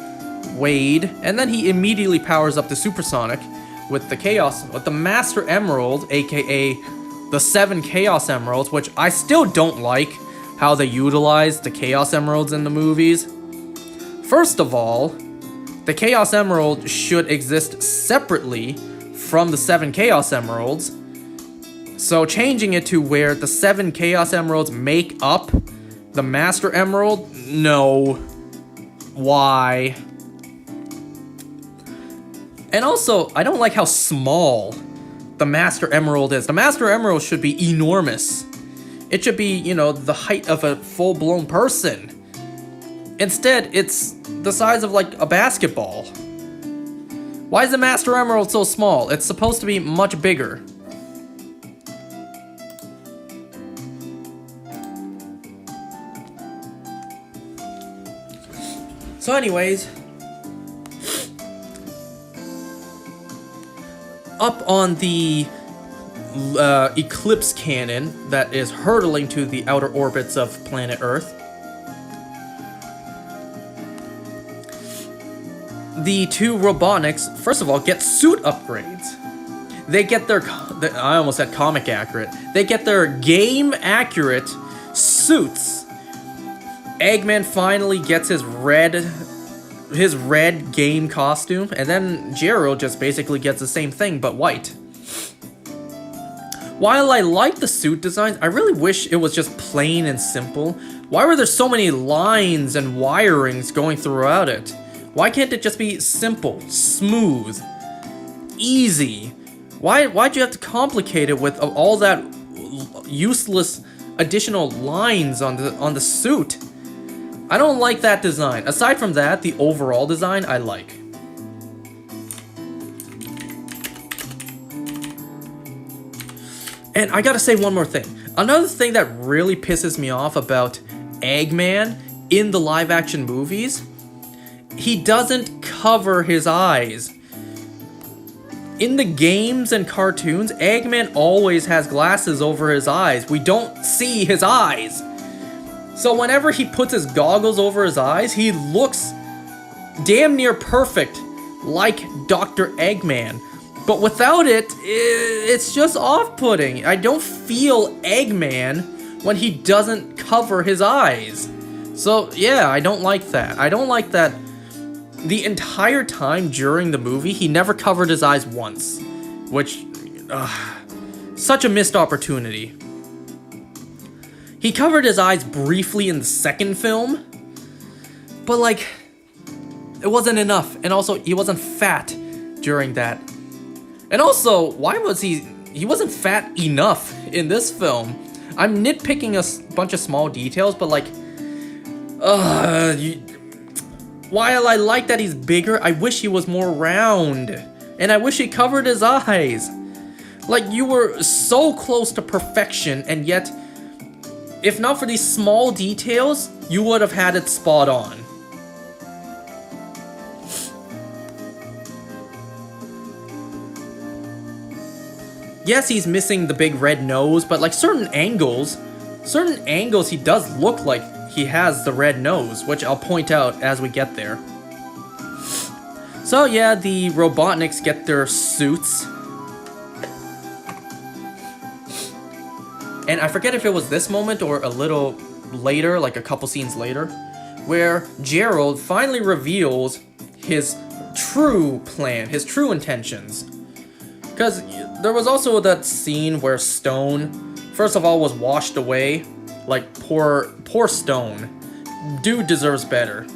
[SPEAKER 1] Wade, and then he immediately powers up the Supersonic with the Master Emerald, aka the 7 Chaos Emeralds, which I still don't like how they utilize the Chaos Emeralds in the movies. First of all, the Chaos Emerald should exist separately from the 7 Chaos Emeralds. So changing it to where the 7 Chaos Emeralds make up the Master Emerald? No. Why? And also, I don't like how small the Master Emerald is. The Master Emerald should be enormous. It should be, the height of a full-blown person. Instead, it's the size of, like, a basketball. Why is the Master Emerald so small? It's supposed to be much bigger. So anyways, up on the Eclipse cannon that is hurtling to the outer orbits of planet Earth, the two Robotniks, first of all, get suit upgrades. They get I almost said comic accurate. They get their game accurate suits. Eggman finally gets his red game costume, and then Gyro just basically gets the same thing but white. While I like the suit designs, I really wish it was just plain and simple. Why were there so many lines and wirings going throughout it? Why can't it just be simple, smooth, easy? Why'd you have to complicate it with all that useless additional lines on the suit? I don't like that design. Aside from that, the overall design I like. And I gotta say one more thing. Another thing that really pisses me off about Eggman in the live action movies, he doesn't cover his eyes. In the games and cartoons, Eggman always has glasses over his eyes. We don't see his eyes. So whenever he puts his goggles over his eyes, he looks damn near perfect, like Dr. Eggman. But without it, it's just off-putting. I don't feel Eggman when he doesn't cover his eyes. So yeah, I don't like that. I don't like that the entire time during the movie, he never covered his eyes once. Which, such a missed opportunity. He covered his eyes briefly in the second film, but like, it wasn't enough. And also, he wasn't fat during that. And also, why was he wasn't fat enough in this film? I'm nitpicking a bunch of small details, but like, while I like that he's bigger, I wish he was more round. And I wish he covered his eyes. Like, you were so close to perfection, and yet, if not for these small details, you would have had it spot on. Yes, he's missing the big red nose, but like certain angles he does look like he has the red nose, which I'll point out as we get there. So yeah, the Robotniks get their suits. And I forget if it was this moment or a little later, like a couple scenes later, where Gerald finally reveals his true plan, his true intentions. Because there was also that scene where Stone, first of all, was washed away. Like, poor Stone. Dude deserves better.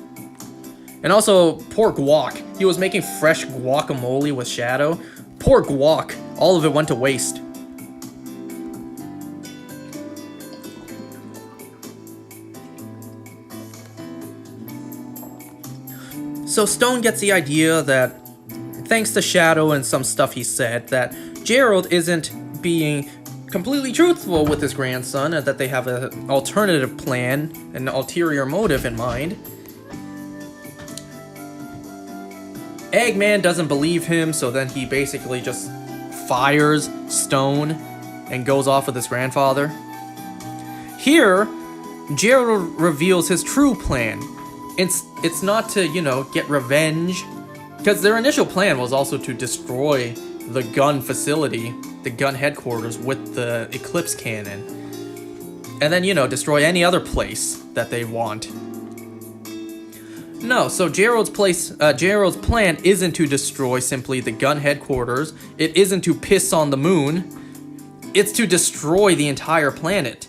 [SPEAKER 1] And also, poor Guac. He was making fresh guacamole with Shadow. Poor Guac. All of it went to waste. So Stone gets the idea that, thanks to Shadow and some stuff he said, that Gerald isn't being completely truthful with his grandson, and that they have an alternative plan, an ulterior motive in mind. Eggman doesn't believe him, so then he basically just fires Stone and goes off with his grandfather. Here, Gerald reveals his true plan. It's not to, get revenge, because their initial plan was also to destroy the gun facility, the gun headquarters with the Eclipse cannon. And then, destroy any other place that they want. No, so Gerald's plan isn't to destroy simply the gun headquarters. It isn't to piss on the moon. It's to destroy the entire planet,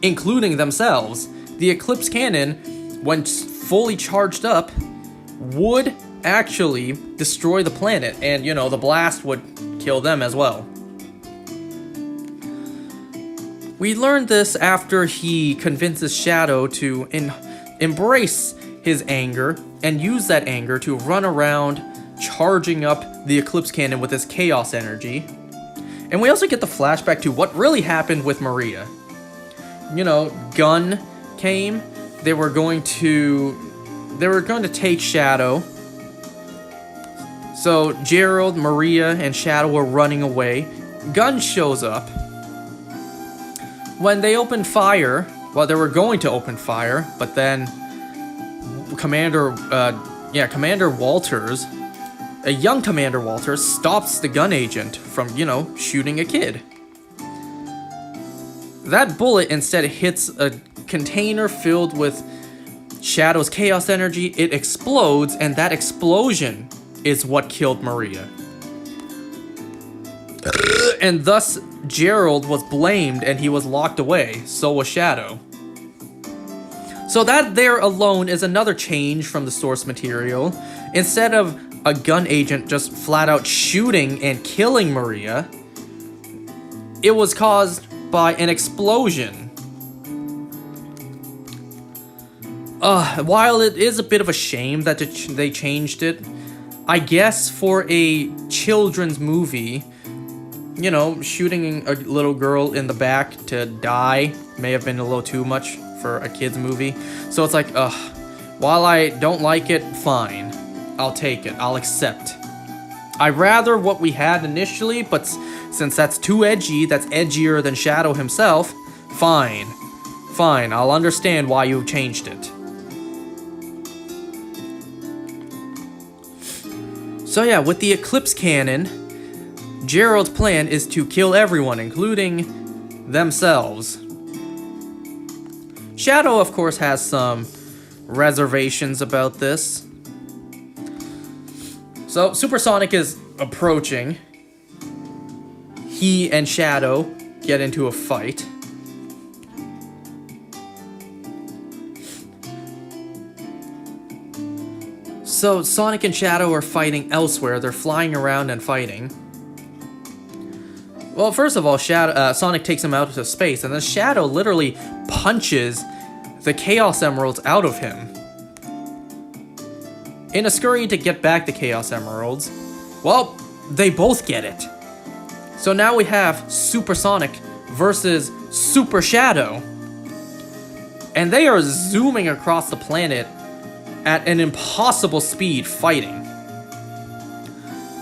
[SPEAKER 1] including themselves. The Eclipse cannon, when fully charged up, would actually destroy the planet, and the blast would kill them as well. We learned this after he convinces Shadow to embrace his anger and use that anger to run around charging up the Eclipse cannon with his chaos energy. And we also get the flashback to what really happened with Maria. Gun came, they were going to take Shadow. So Gerald, Maria, and Shadow were running away. Gun shows up. When they opened fire, they were going to open fire, but then Commander Walters, a young Commander Walters, stops the gun agent from, shooting a kid. That bullet instead hits a container filled with Shadow's chaos energy. It explodes, and that explosion is what killed Maria. And thus, Gerald was blamed and he was locked away, so was Shadow. So that there alone is another change from the source material. Instead of a gun agent just flat out shooting and killing Maria, it was caused by an explosion. While it is a bit of a shame that they changed it, I guess for a children's movie, you know, shooting a little girl in the back to die may have been a little too much for a kid's movie. So it's like, while I don't like it, fine. I'll take it. I'll accept. I'd rather what we had initially, but since that's too edgy, that's edgier than Shadow himself, fine. Fine, I'll understand why you changed it. So yeah, with the Eclipse Cannon, Gerald's plan is to kill everyone, including themselves. Shadow, of course, has some reservations about this. So, Supersonic is approaching. He and Shadow get into a fight. So, Sonic and Shadow are fighting elsewhere. They're flying around and fighting. Well, first of all, Sonic takes him out into space, and then Shadow literally punches the Chaos Emeralds out of him. In a scurry to get back the Chaos Emeralds, well, they both get it. So now we have Supersonic versus Super Shadow. And they are zooming across the planet at an impossible speed fighting.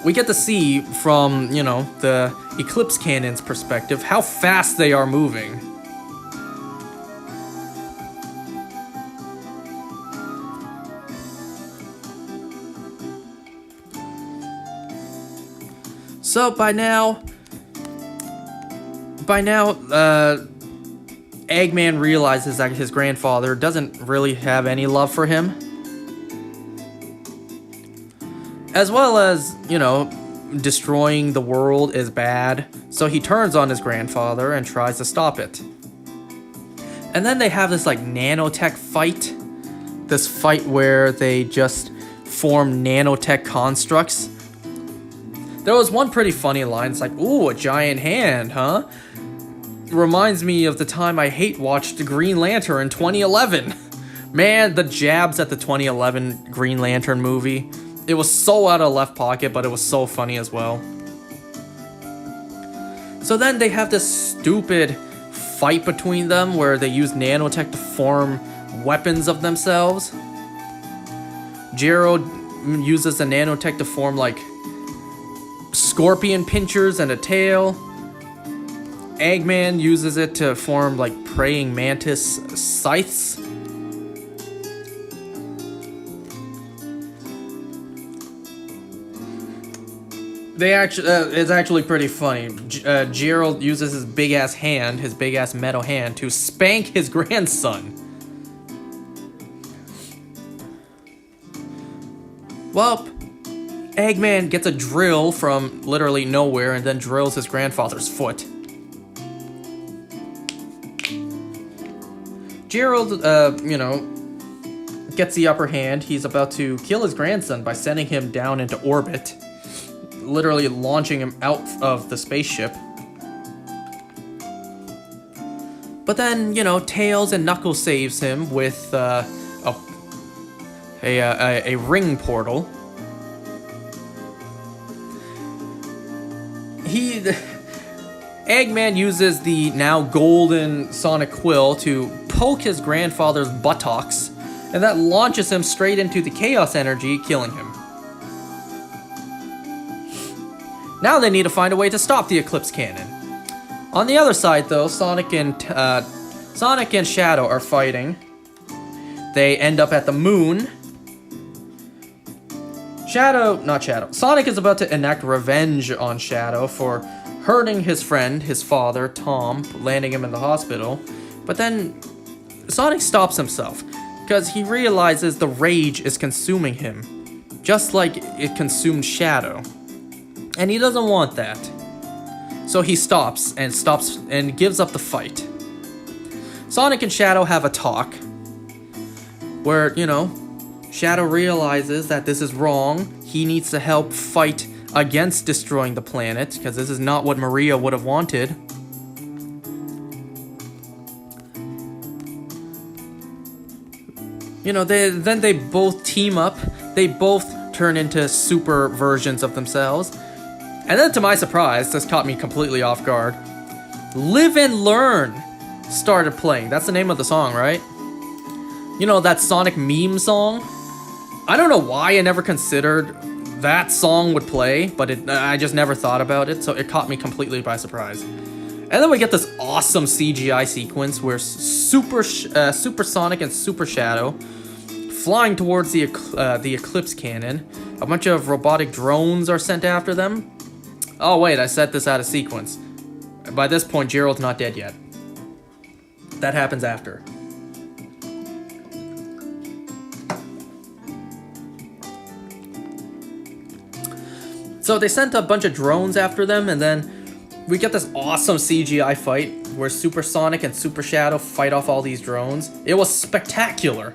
[SPEAKER 1] We get to see from, you know, the Eclipse Cannon's perspective how fast they are moving. So by now, Eggman realizes that his grandfather doesn't really have any love for him. As well as, you know, destroying the world is bad, so he turns on his grandfather and tries to stop it. And then they have this like nanotech fight. This fight where they just form nanotech constructs. There was one pretty funny line. It's like, ooh, a giant hand, huh? Reminds me of the time I watched Green Lantern in 2011. Man, the jabs at the 2011 Green Lantern movie. It was so out of left pocket, but it was so funny as well. So then they have this stupid fight between them where they use nanotech to form weapons of themselves. Gerald uses the nanotech to form like scorpion pinchers and a tail. Eggman uses it to form like praying mantis scythes. It's actually pretty funny. Gerald uses his big ass hand, his big ass metal hand, to spank his grandson. Well, Eggman gets a drill from literally nowhere and then drills his grandfather's foot. Gerald, you know, gets the upper hand. He's about to kill his grandson by sending him down into orbit. Literally launching him out of the spaceship. But then, you know, Tails and Knuckles saves him with a ring portal. Eggman uses the now golden Sonic Quill to poke his grandfather's buttocks, and that launches him straight into the Chaos Energy, killing him. Now they need to find a way to stop the Eclipse Cannon. On the other side, though, Sonic and Shadow are fighting. They end up at the moon. Sonic is about to enact revenge on Shadow for hurting his friend, his father, Tom, landing him in the hospital. But then Sonic stops himself because he realizes the rage is consuming him, just like it consumed Shadow. And he doesn't want that. So he stops and gives up the fight. Sonic and Shadow have a talk where, you know, Shadow realizes that this is wrong. He needs to help fight against destroying the planet, because this is not what Maria would have wanted. You know, they both team up. They both turn into super versions of themselves. And then to my surprise, this caught me completely off guard. Live and Learn started playing. That's the name of the song, right? You know, that Sonic meme song? I don't know why I never considered that song would play, but I just never thought about it, so it caught me completely by surprise. And then we get this awesome CGI sequence where Super Sonic and Super Shadow flying towards the Eclipse Cannon. A bunch of robotic drones are sent after them. Oh wait, I set this out of sequence. By this point, Gerald's not dead yet. That happens after. So they sent a bunch of drones after them, and then we get this awesome CGI fight where Super Sonic and Super Shadow fight off all these drones. It was spectacular.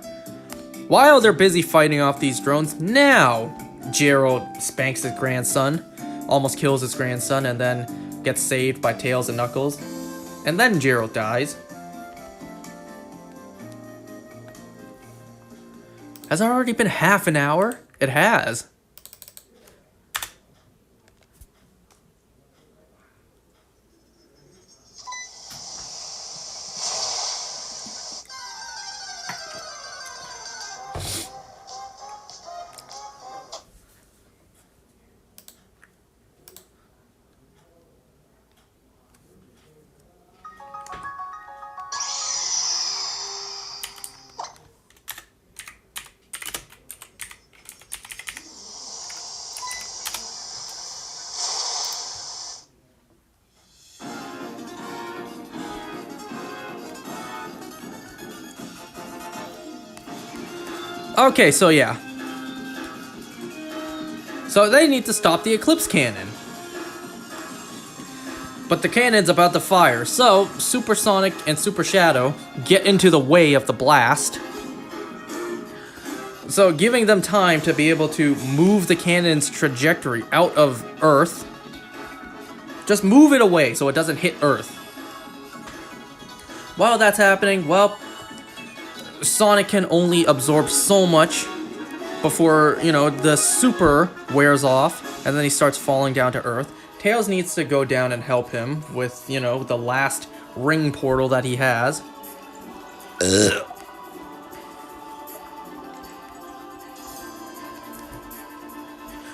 [SPEAKER 1] While they're busy fighting off these drones, now Gerald spanks his grandson, almost kills his grandson, and then gets saved by Tails and Knuckles. And then Gerald dies. Has it already been half an hour? It has. Okay, so yeah. So they need to stop the Eclipse Cannon. But the cannon's about to fire, so Super Sonic and Super Shadow get into the way of the blast. So giving them time to be able to move the cannon's trajectory out of Earth. Just move it away so it doesn't hit Earth. While that's happening, well, Sonic can only absorb so much before, you know, the super wears off, and then he starts falling down to Earth. Tails needs to go down and help him with, you know, the last ring portal that he has.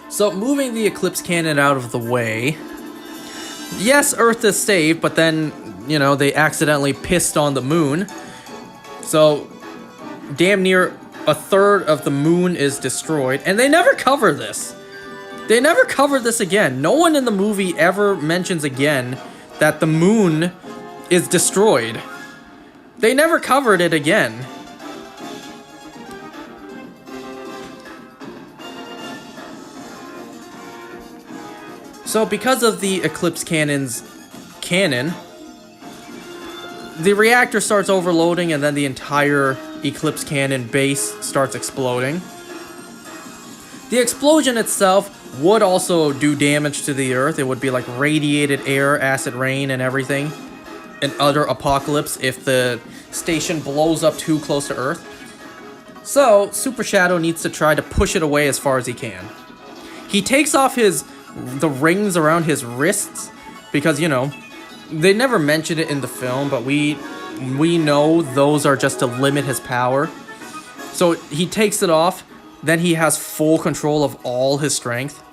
[SPEAKER 1] So, moving the Eclipse Cannon out of the way. Yes, Earth is saved, but then, you know, they accidentally pissed on the moon. So, damn near a third of the moon is destroyed, and they never cover this. They never cover this again. No one in the movie ever mentions again that the moon is destroyed. They never covered it again. So because of the Eclipse Cannon's cannon, the reactor starts overloading, and then the entire Eclipse Cannon base starts exploding. The explosion itself would also do damage to the Earth. It would be like radiated air, acid rain, and everything. An utter apocalypse if the station blows up too close to Earth. So, Super Shadow needs to try to push it away as far as he can. He takes off the rings around his wrists because, you know, they never mentioned it in the film, but we know those are just to limit his power. So he takes it off, then he has full control of all his strength.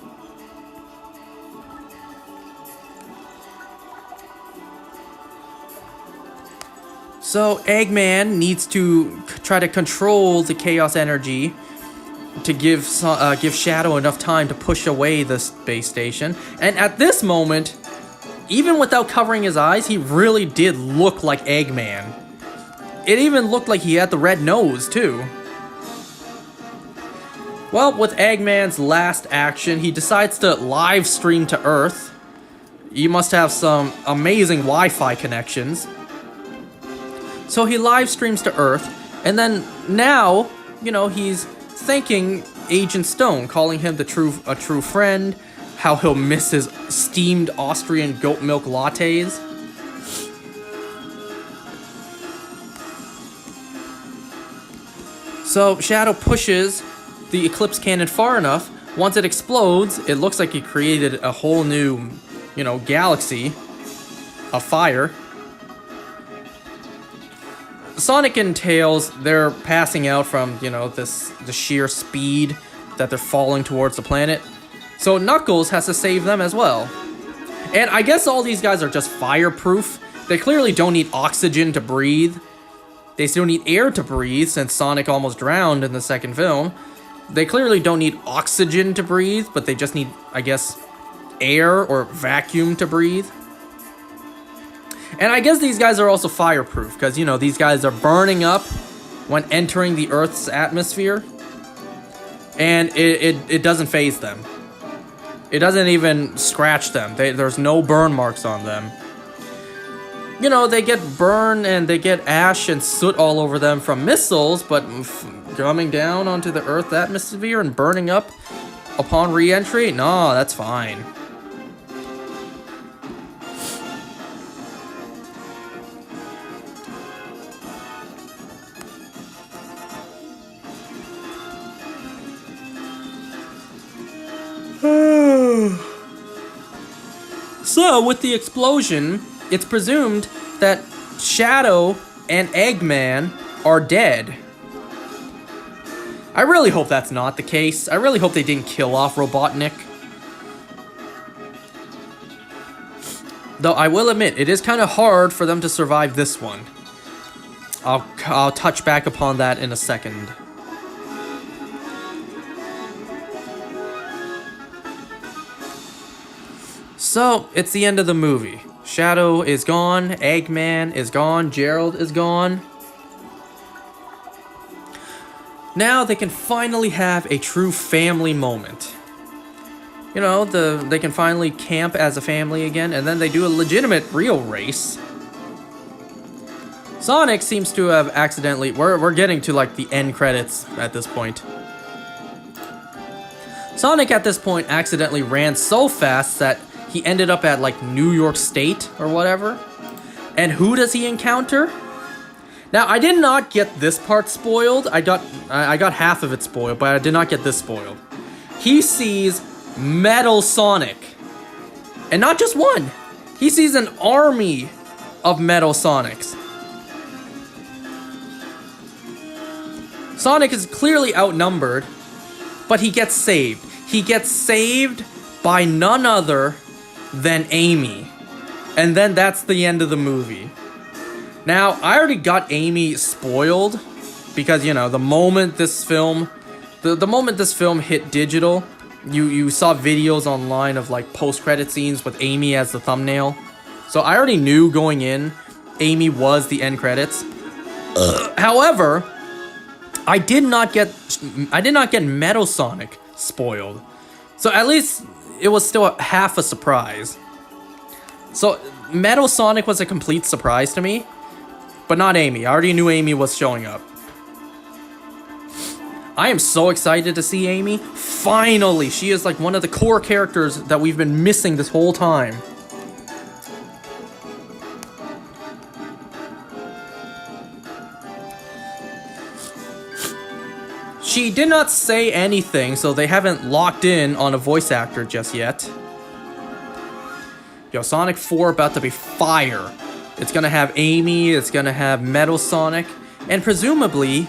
[SPEAKER 1] So Eggman needs to try to control the chaos energy to give Shadow enough time to push away the space station. And at this moment, even without covering his eyes, he really did look like Eggman. It even looked like he had the red nose, too. Well, with Eggman's last action, he decides to live stream to Earth. You must have some amazing Wi-Fi connections. So he live streams to Earth, and then now, you know, he's thanking Agent Stone, calling him a true friend, how he'll miss his steamed Austrian goat milk lattes. So Shadow pushes the Eclipse Cannon far enough once it explodes, it looks like it created a whole new, galaxy of fire. Sonic and Tails, they're passing out from, the sheer speed that they're falling towards the planet. So Knuckles has to save them as well. And I guess all these guys are just fireproof. They clearly don't need oxygen to breathe. They still need air to breathe, since Sonic almost drowned in the second film. They clearly don't need oxygen to breathe, but they just need, I guess, air or vacuum to breathe. And I guess these guys are also fireproof, because, these guys are burning up when entering the Earth's atmosphere. And it doesn't faze them. It doesn't even scratch them. There's no burn marks on them. They get burned and they get ash and soot all over them from missiles, but coming down onto the Earth atmosphere and burning up upon re-entry? No, that's fine. So, with the explosion, it's presumed that Shadow and Eggman are dead. I really hope that's not the case. I really hope they didn't kill off Robotnik. Though I will admit, it is kind of hard for them to survive this one. I'll touch back upon that in a second. So, it's the end of the movie. Shadow is gone, Eggman is gone, Gerald is gone. Now they can finally have a true family moment. They can finally camp as a family again, and then they do a legitimate real race. Sonic seems to have accidentally... We're getting to, the end credits at this point. Sonic, at this point, accidentally ran so fast that he ended up at, New York State or whatever. And who does he encounter? Now, I did not get this part spoiled. I got half of it spoiled, but I did not get this spoiled. He sees Metal Sonic. And not just one. He sees an army of Metal Sonics. Sonic is clearly outnumbered, but he gets saved. He gets saved by none other than Amy. And then that's the end of the movie. Now, I already got Amy spoiled because, the moment this film hit digital, you saw videos online of post-credit scenes with Amy as the thumbnail. So I already knew going in, Amy was the end credits. However, I did not get Metal Sonic spoiled. So at least it was still half a surprise. So Metal Sonic was a complete surprise to me, but not Amy. I already knew Amy was showing up. I am so excited to see Amy. Finally, she is one of the core characters that we've been missing this whole time. She did not say anything, so they haven't locked in on a voice actor just yet. Yo, Sonic 4 about to be fire. It's gonna have Amy, it's gonna have Metal Sonic, and presumably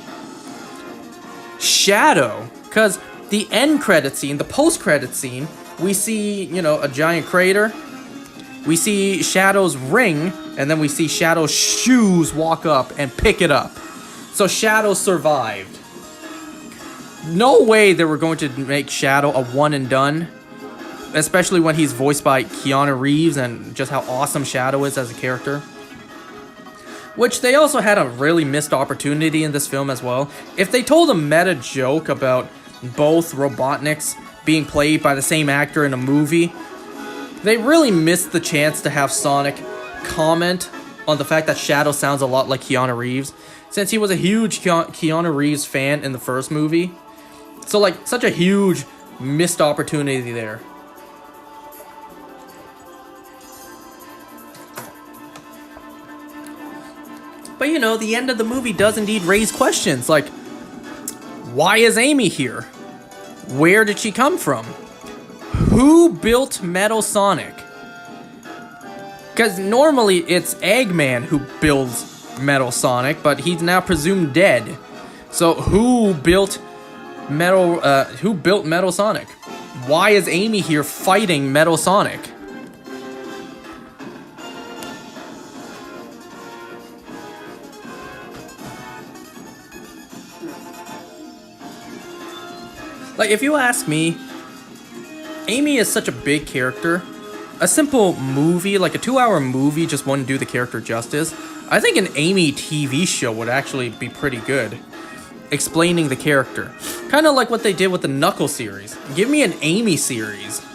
[SPEAKER 1] Shadow. Because the end credit scene, the post-credit scene, we see, a giant crater. We see Shadow's ring, and then we see Shadow's shoes walk up and pick it up. So Shadow survived. No way they were going to make Shadow a one and done. Especially when he's voiced by Keanu Reeves and just how awesome Shadow is as a character. Which they also had a really missed opportunity in this film as well. If they told a meta joke about both Robotniks being played by the same actor in a movie, they really missed the chance to have Sonic comment on the fact that Shadow sounds a lot like Keanu Reeves, since he was a huge Keanu Reeves fan in the first movie. So such a huge missed opportunity there. But the end of the movie does indeed raise questions, why is Amy here? Where did she come from? Who built Metal Sonic? Because normally it's Eggman who builds Metal Sonic, but he's now presumed dead. So who built Metal Sonic? Why is Amy here fighting Metal Sonic? Like, if you ask me, Amy is such a big character. A simple movie, like a 2-hour movie, just wouldn't do the character justice. I think an Amy TV show would actually be pretty good, explaining the character. Kind of like what they did with the Knuckles series. Give me an Amy series.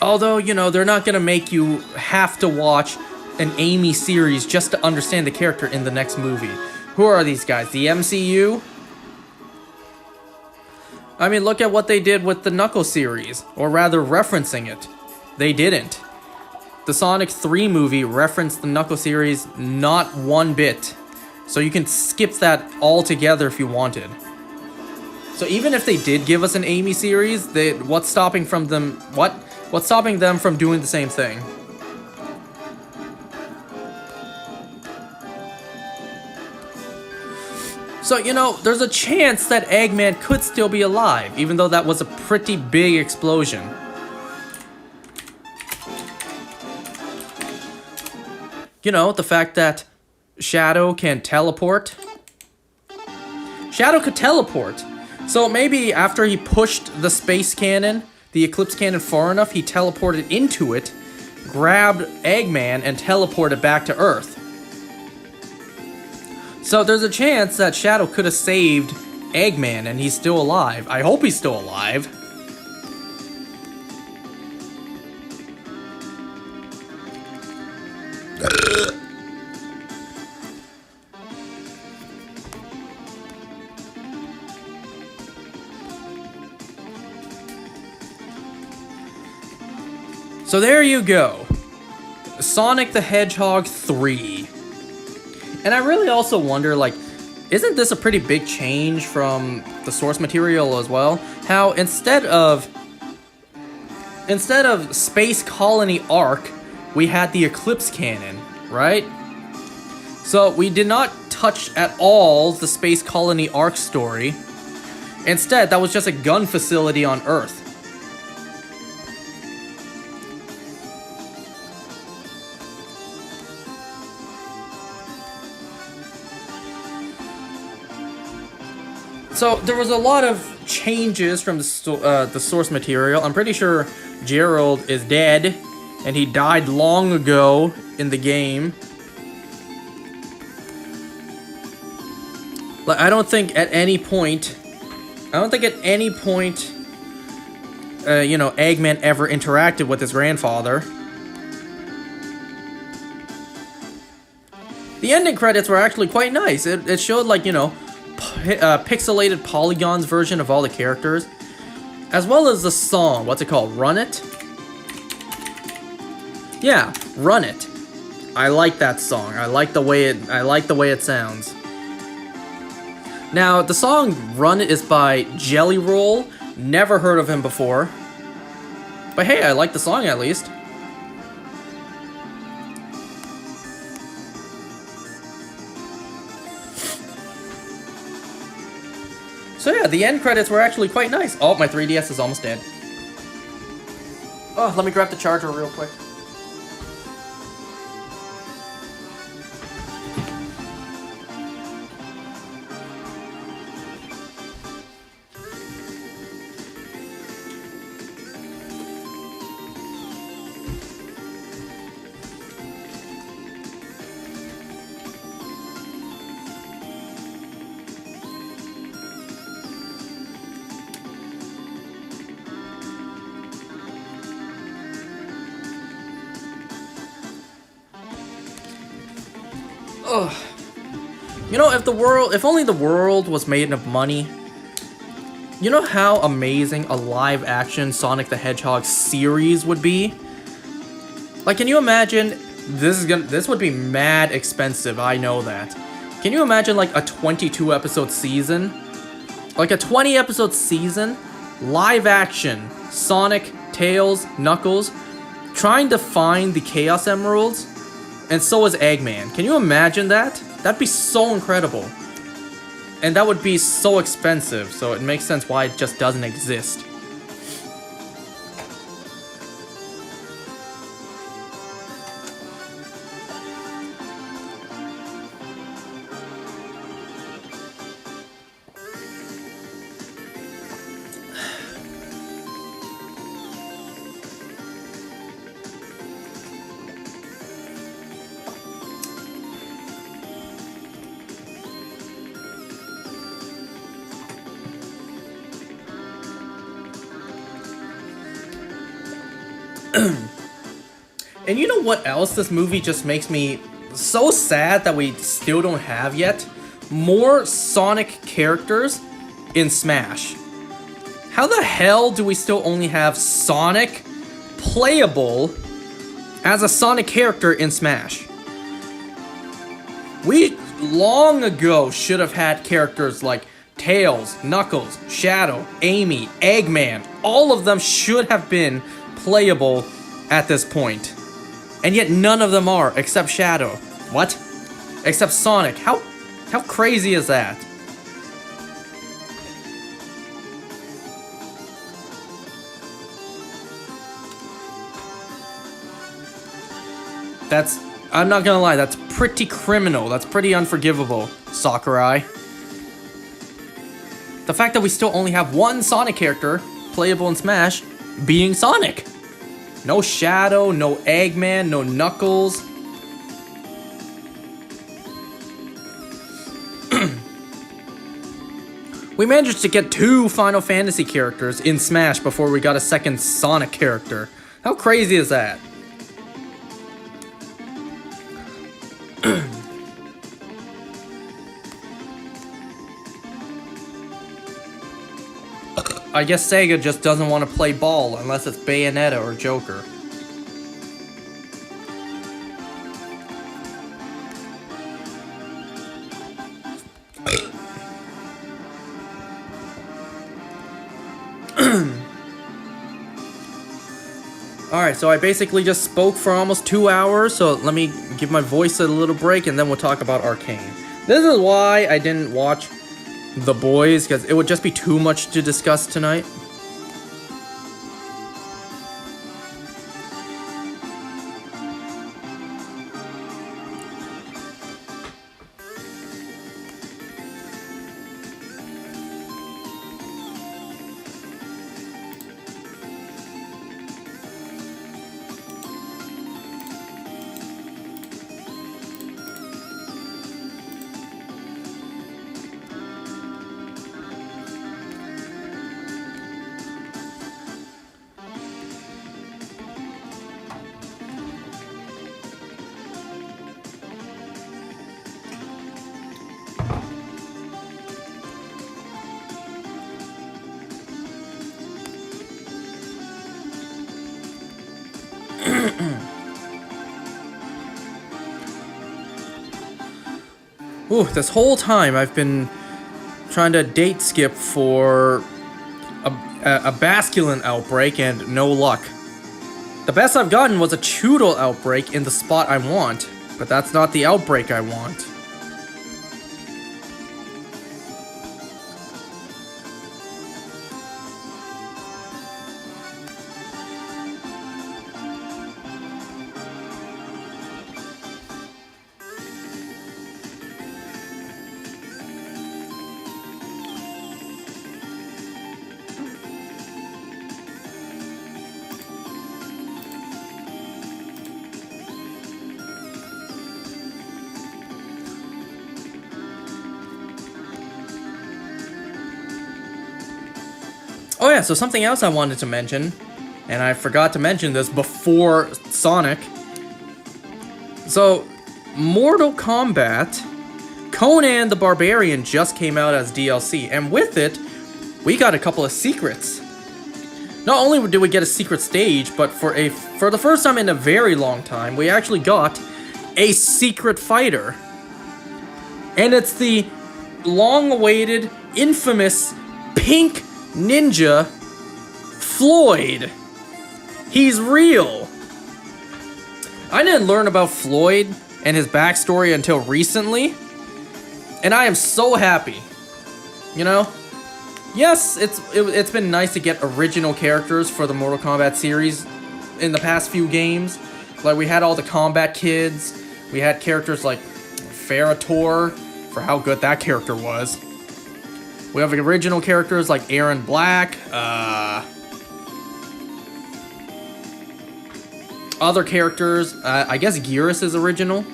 [SPEAKER 1] Although, you know, they're not gonna make you have to watch an Amy series just to understand the character in the next movie. Who are these guys? The MCU? I mean, look at what they did with the Knuckles series, or rather referencing it. They didn't. The Sonic 3 movie referenced the Knuckles series not one bit. So you can skip that altogether if you wanted. So even if they did give us an Amy series, what's stopping them from doing the same thing? So, you know, there's a chance that Eggman could still be alive, even though that was a pretty big explosion. You know, the fact that Shadow can teleport. Shadow could teleport. So maybe after he pushed the space cannon, the Eclipse cannon far enough, he teleported into it, grabbed Eggman, and teleported back to Earth. So there's a chance that Shadow could have saved Eggman and he's still alive. I hope he's still alive. So there you go. Sonic the Hedgehog 3. And I really also wonder, like, isn't this a pretty big change from the source material as well? How instead of Space Colony Arc, we had the Eclipse Cannon, right? So we did not touch at all the Space Colony Arc story. Instead, that was just a gun facility on Earth. So there was a lot of changes from the source material. I'm pretty sure Gerald is dead, and he died long ago in the game. Like, I don't think at any point, you know, Eggman ever interacted with his grandfather. The ending credits were actually quite nice. It showed, like, you know, pixelated polygons version of all the characters, as well as the song. What's it called? Run It? Yeah, Run It. I like that song. I like the way it sounds. Now, the song Run It is by Jelly Roll. Never heard of him before. But hey, I like the song at least. So yeah, the end credits were actually quite nice. Oh, my 3DS is almost dead. Oh, let me grab the charger real quick. Ugh. You know, if only the world was made of money, you know how amazing a live-action Sonic the Hedgehog series would be? Like, can you imagine This would be mad expensive, I know that. Can you imagine like a 22 episode season? Like a 20 episode season, live action, Sonic, Tails, Knuckles, trying to find the Chaos Emeralds, and so is Eggman. Can you imagine that? That'd be so incredible. And that would be so expensive, so it makes sense why it just doesn't exist. And you know what else this movie just makes me so sad that we still don't have yet? More Sonic characters in Smash. How the hell do we still only have Sonic playable as a Sonic character in Smash? We long ago should have had characters like Tails, Knuckles, Shadow, Amy, Eggman. All of them should have been playable at this point. And yet none of them are, except Shadow. What? Except Sonic. How crazy is that? I'm not gonna lie, that's pretty criminal. That's pretty unforgivable, Sakurai. The fact that we still only have one Sonic character playable in Smash being Sonic. No Shadow, no Eggman, no Knuckles. We managed to get 2 Final Fantasy characters in Smash before we got a second Sonic character. How crazy is that? I guess Sega just doesn't want to play ball unless it's Bayonetta or Joker. Alright, so I basically just spoke for almost 2 hours, so let me give my voice a little break and then we'll talk about Arcane. This is why I didn't watch The Boys, because it would just be too much to discuss tonight. Ooh, this whole time I've been trying to date skip for a basculin outbreak and no luck. The best I've gotten was a Choodle outbreak in the spot I want, but that's not the outbreak I want. Oh yeah, so something else I wanted to mention, and I forgot to mention this before Sonic. So, Mortal Kombat, Conan the Barbarian just came out as DLC, and with it, we got a couple of secrets. Not only did we get a secret stage, but for the first time in a very long time, we actually got a secret fighter. And it's the long-awaited, infamous pink ninja Floyd. He's real. I didn't learn about Floyd and his backstory until recently, and I am so happy. You know? Yes, it's been nice to get original characters for the Mortal Kombat series in the past few games. Like, we had all the combat kids. We had characters like Ferrator, for how good that character was. We have original characters like Aaron Black, other characters, I guess Gearus is original.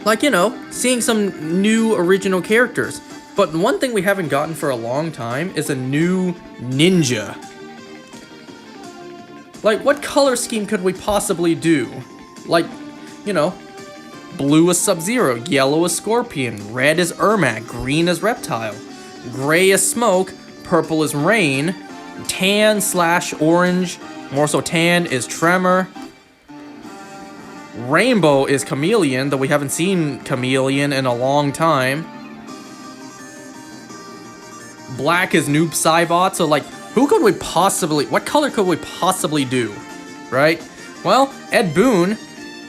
[SPEAKER 1] Like, you know, seeing some new original characters. But one thing we haven't gotten for a long time is a new ninja. Like, what color scheme could we possibly do? Like, you know, blue is Sub-Zero, yellow is Scorpion, red is Ermac, green is Reptile, gray is Smoke, purple is Rain, tan/orange, more so tan, is Tremor, rainbow is Chameleon, though we haven't seen Chameleon in a long time, black is Noob Saibot. So, like, what color could we possibly do, right? Well, Ed Boon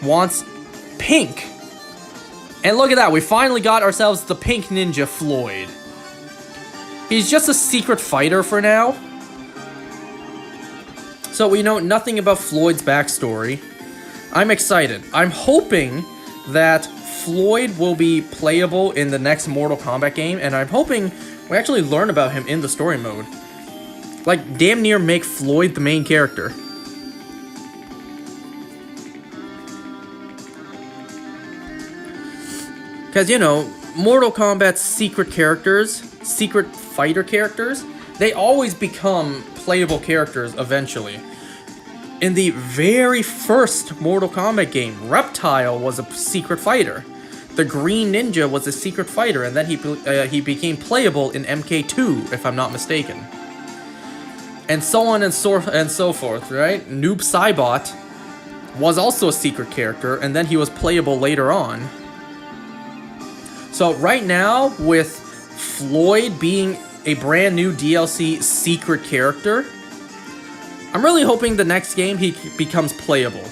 [SPEAKER 1] wants pink. And look at that, we finally got ourselves the pink ninja Floyd. He's just a secret fighter for now. So we know nothing about Floyd's backstory. I'm excited. I'm hoping that Floyd will be playable in the next Mortal Kombat game, and I'm hoping we actually learn about him in the story mode. Like, damn near make Floyd the main character. Because, you know, Mortal Kombat's secret characters, secret fighter characters, they always become playable characters eventually. In the very first Mortal Kombat game, Reptile was a secret fighter. The Green Ninja was a secret fighter, and then he became playable in MK2, if I'm not mistaken. And so on and so forth, right? Noob Saibot was also a secret character, and then he was playable later on. So right now, with Floyd being a brand new DLC secret character, I'm really hoping the next game he becomes playable.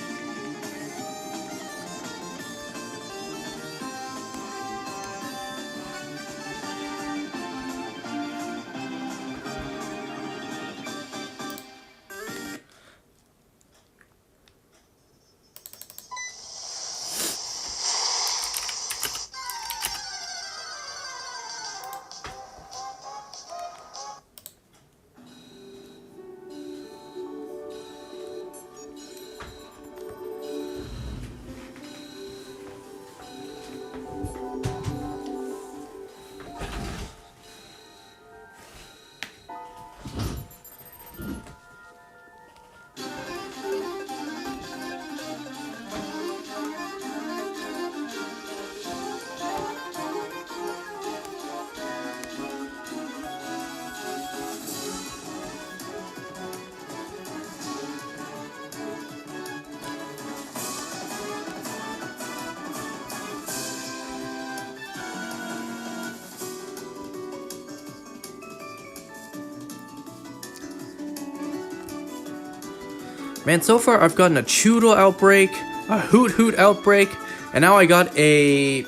[SPEAKER 1] Man, so far I've gotten a Choodle outbreak, a Hoot Hoot outbreak, and now I got a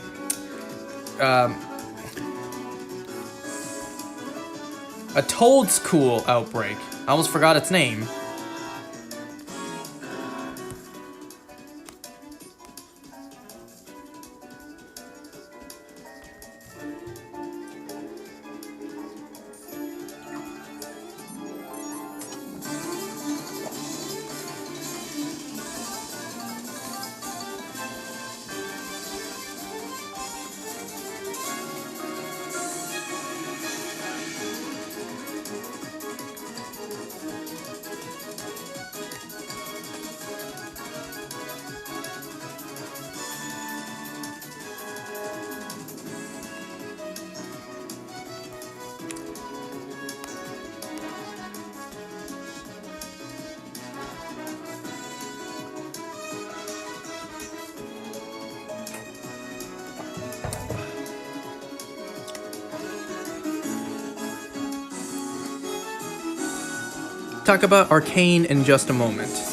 [SPEAKER 1] Toadstool outbreak. I almost forgot its name. talk about Arcane in just a moment.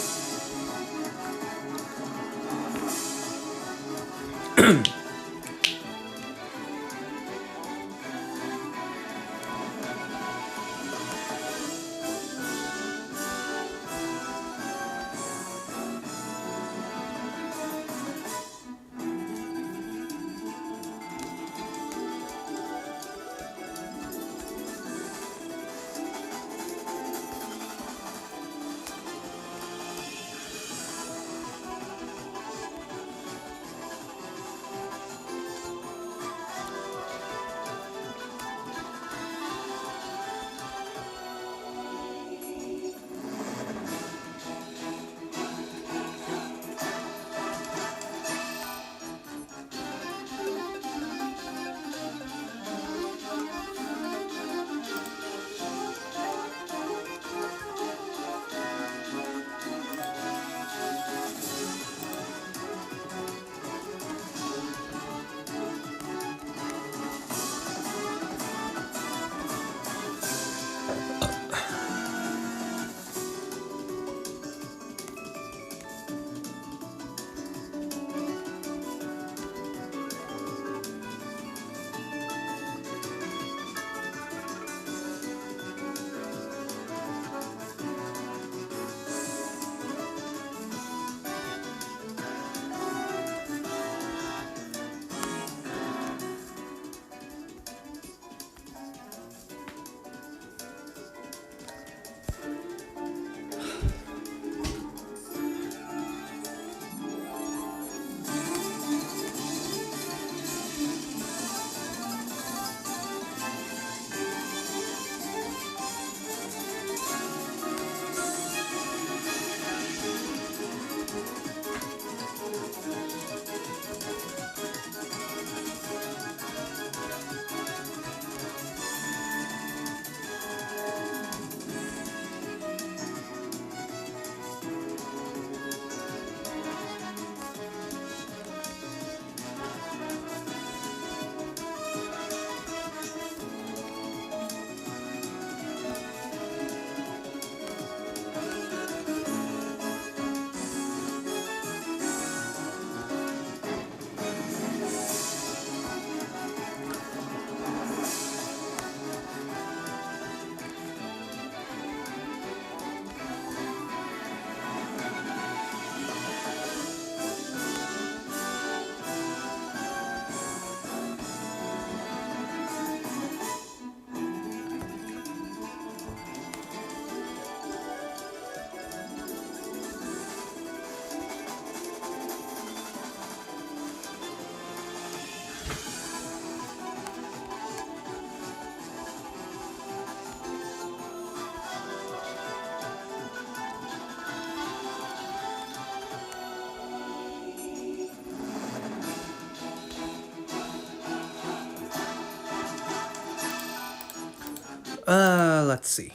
[SPEAKER 1] Let's see.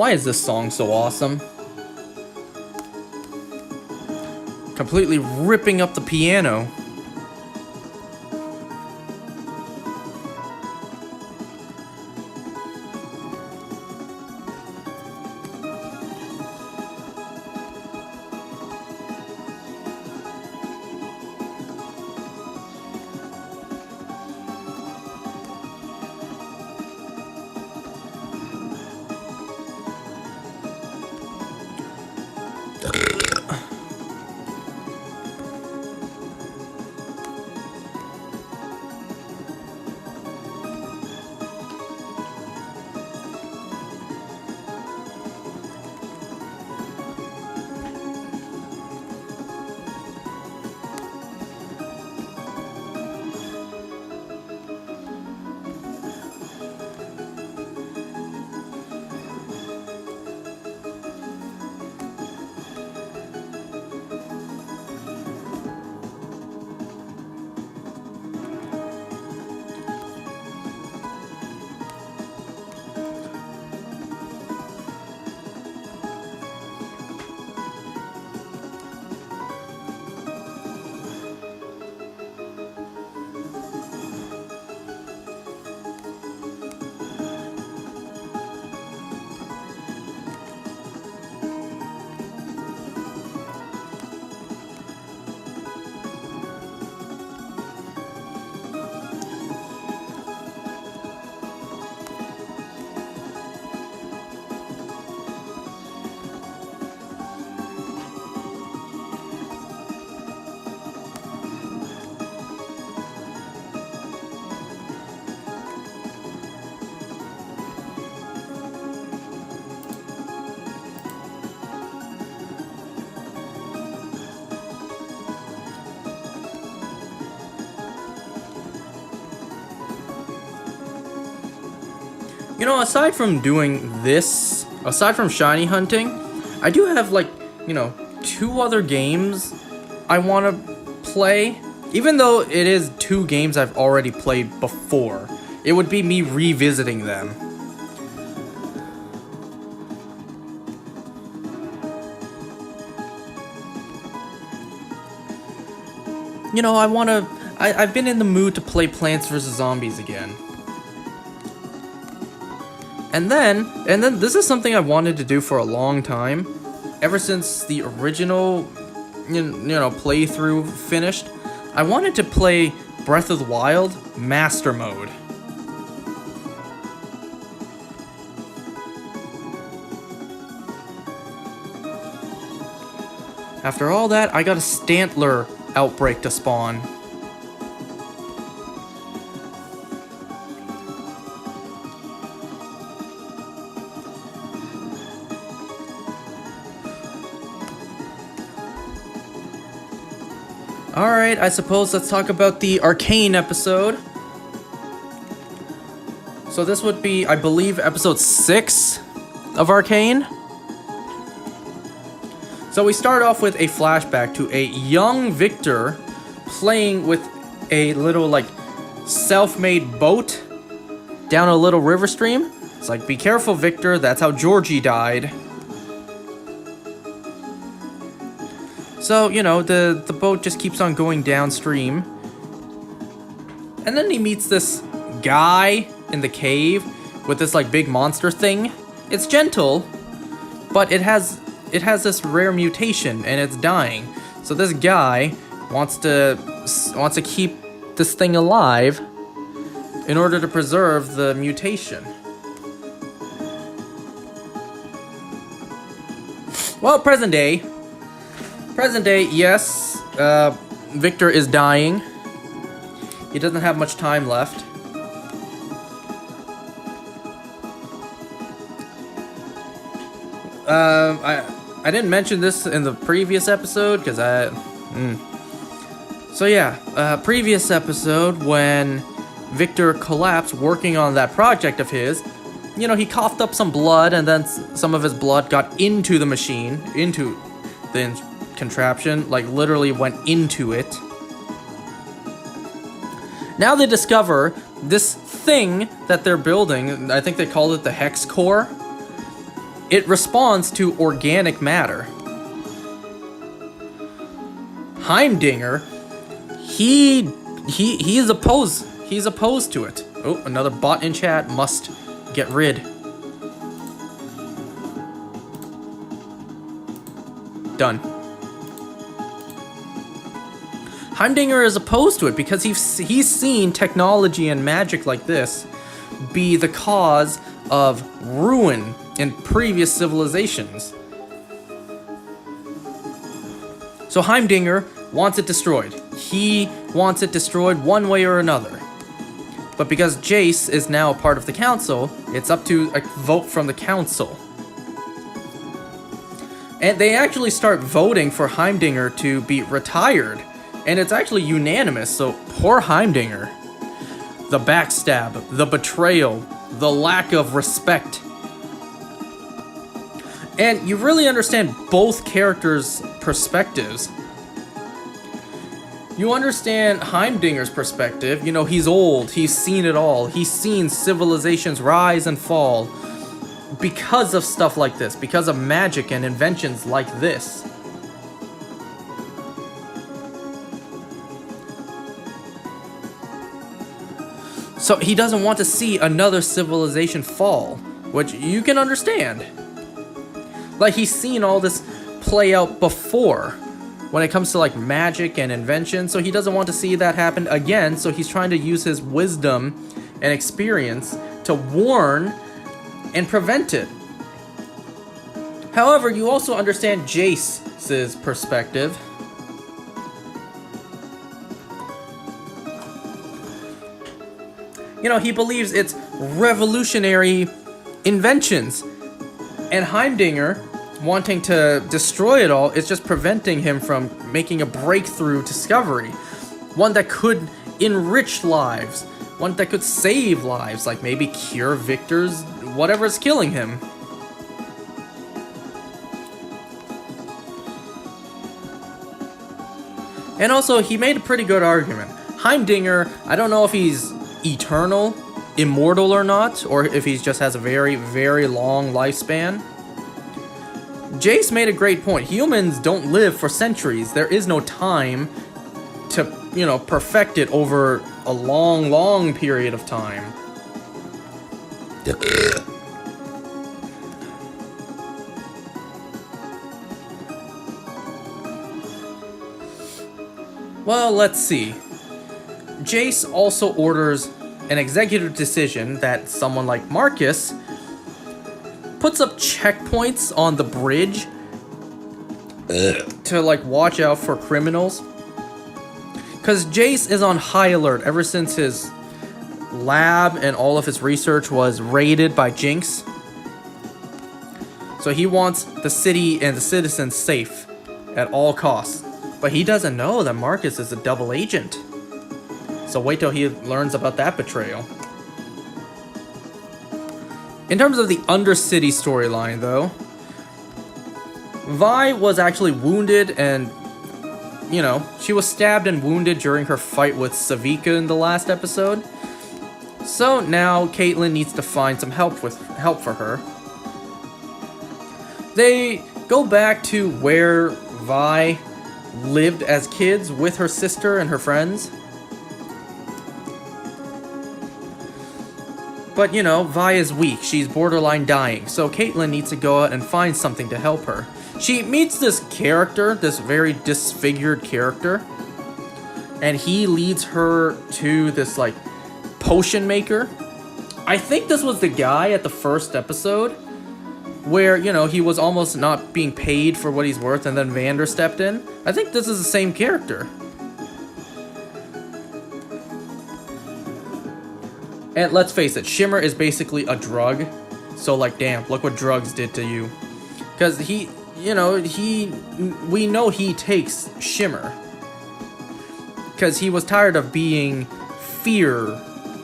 [SPEAKER 1] Why is this song so awesome? Completely ripping up the piano. You know, aside from doing this, aside from shiny hunting, I do have like, you know, 2 other games I want to play. Even though it is 2 games I've already played before, it would be me revisiting them. You know, I've been in the mood to play Plants vs. Zombies again. And then this is something I wanted to do for a long time. Ever since the original, you know, playthrough finished, I wanted to play Breath of the Wild Master Mode. After all that, I got a Stantler outbreak to spawn. Alright, I suppose let's talk about the Arcane episode. So this would be, I believe, episode 6 of Arcane. So we start off with a flashback to a young Victor playing with a little, like, self-made boat down a little river stream. It's like, be careful, Victor, that's how Georgie died. So, you know, the boat just keeps on going downstream. And then he meets this guy in the cave with this, like, big monster thing. It's gentle, but it has this rare mutation, and it's dying. So this guy wants to keep this thing alive in order to preserve the mutation. Well, present day, yes, Victor is dying. He doesn't have much time left. I didn't mention this in the previous episode, because So yeah, previous episode, when Victor collapsed working on that project of his, you know, he coughed up some blood, and then some of his blood got into the machine, into the contraption, like literally went into it. Now they discover this thing that they're building, I think they call it the Hex Core. it responds to organic matter. Heimdinger, he's opposed to it. Oh, another bot in chat. Must get rid. Done. Heimdinger is opposed to it because he's seen technology and magic like this be the cause of ruin in previous civilizations. So Heimdinger wants it destroyed. He wants it destroyed one way or another. But because Jace is now a part of the council, it's up to a vote from the council. And they actually start voting for Heimdinger to be retired. And it's actually unanimous, so poor Heimdinger. The backstab, the betrayal, the lack of respect. And you really understand both characters' perspectives. You understand Heimdinger's perspective. You know, he's old, he's seen it all. He's seen civilizations rise and fall because of stuff like this, because of magic and inventions like this. So he doesn't want to see another civilization fall, which you can understand. Like, he's seen all this play out before when it comes to like magic and invention, so he doesn't want to see that happen again, so he's trying to use his wisdom and experience to warn and prevent it. However, you also understand Jace's perspective. You know, he believes it's revolutionary inventions. And Heimdinger, wanting to destroy it all, is just preventing him from making a breakthrough discovery. One that could enrich lives. One that could save lives, like maybe cure Victor's whatever's killing him. And also, he made a pretty good argument. Heimdinger, I don't know if he's eternal, immortal or not, or if he just has a very, very long lifespan. Jace made a great point. Humans don't live for centuries. There is no time to, you know, perfect it over a long, long period of time. Well, let's see. Jace also orders an executive decision that someone like Marcus puts up checkpoints on the bridge to like watch out for criminals. Because Jace is on high alert ever since his lab and all of his research was raided by Jinx. So he wants the city and the citizens safe at all costs. But he doesn't know that Marcus is a double agent. So wait till he learns about that betrayal. In terms of the Undercity storyline, though, Vi was actually wounded and, you know, she was stabbed and wounded during her fight with Savika in the last episode. So now Caitlyn needs to find some help for her. They go back to where Vi lived as kids with her sister and her friends. But, you know, Vi is weak. She's borderline dying. So Caitlyn needs to go out and find something to help her. She meets this character, this very disfigured character. And he leads her to this, like, potion maker. I think this was the guy at the first episode where, you know, he was almost not being paid for what he's worth and then Vander stepped in. I think this is the same character. And let's face it, Shimmer is basically a drug. So, like, damn, look what drugs did to you. Because he, you know, we know he takes Shimmer. Because he was tired of being fear.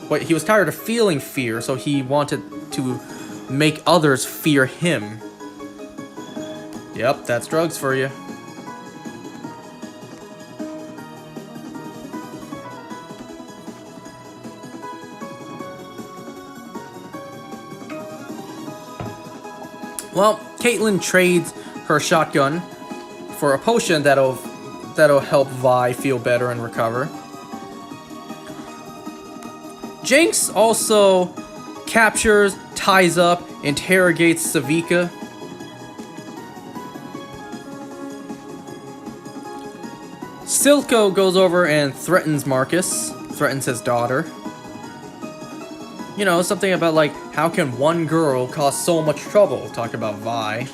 [SPEAKER 1] But he was tired of feeling fear, so he wanted to make others fear him. Yep, that's drugs for you. Well, Caitlin trades her shotgun for a potion that'll help Vi feel better and recover. Jinx also captures, ties up, interrogates Savika. Silco goes over and threatens Marcus, threatens his daughter. You know, something about like, how can one girl cause so much trouble? Talk about Vi.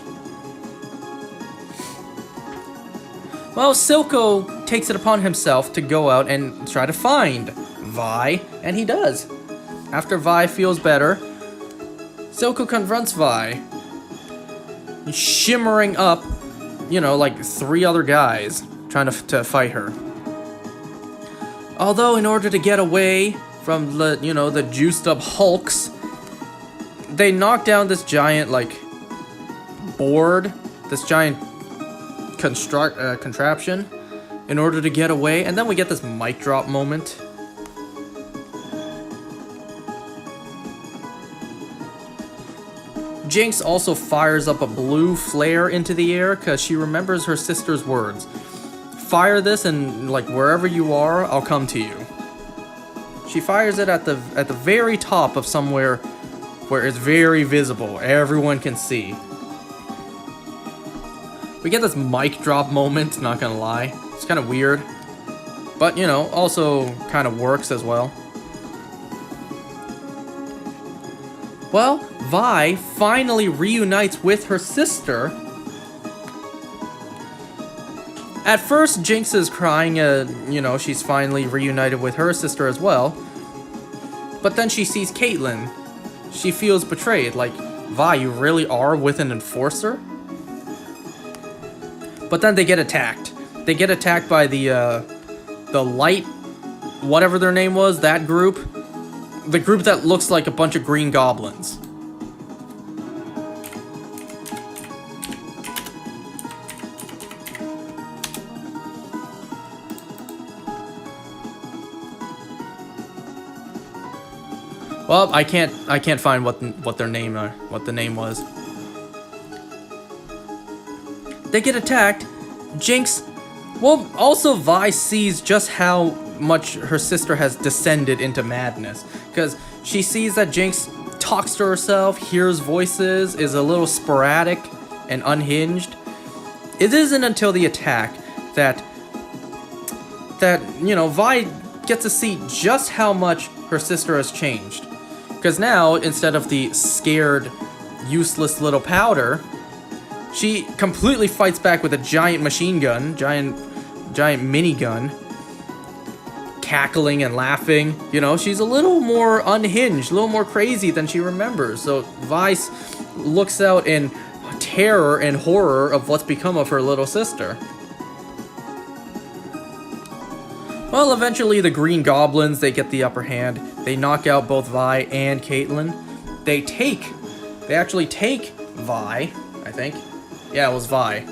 [SPEAKER 1] Well, Silco takes it upon himself to go out and try to find Vi, and he does. After Vi feels better, Silco confronts Vi, shimmering up, you know, like 3 other guys trying to fight her. Although, in order to get away from the juiced up hulks, they knock down this giant like board, this giant contraption, in order to get away, and then we get this mic drop moment. Jinx also fires up a blue flare into the air because she remembers her sister's words. Fire this, and like wherever you are, I'll come to you. She fires it at the very top of somewhere where it's very visible. Everyone can see. We get this mic drop moment, not gonna lie. It's kind of weird. But, you know, also kind of works as well. Well, Vi finally reunites with her sister. At first, Jinx is crying, she's finally reunited with her sister as well. But then she sees Caitlyn. She feels betrayed, like, Vi, you really are with an enforcer? But then they get attacked. They get attacked by the light, whatever their name was, that group. The group that looks like a bunch of green goblins. Well, I can't find what the name was. They get attacked. Jinx. Well, also Vi sees just how much her sister has descended into madness, because she sees that Jinx talks to herself, hears voices, is a little sporadic and unhinged. It isn't until the attack that Vi gets to see just how much her sister has changed. Because now, instead of the scared, useless little powder, she completely fights back with a giant machine gun, giant minigun, cackling and laughing. You know, she's a little more unhinged, a little more crazy than she remembers. So Vice looks out in terror and horror of what's become of her little sister. Well, eventually the Green Goblins, they get the upper hand. They knock out both Vi and Caitlyn. They actually take Vi, I think. Yeah, it was Vi.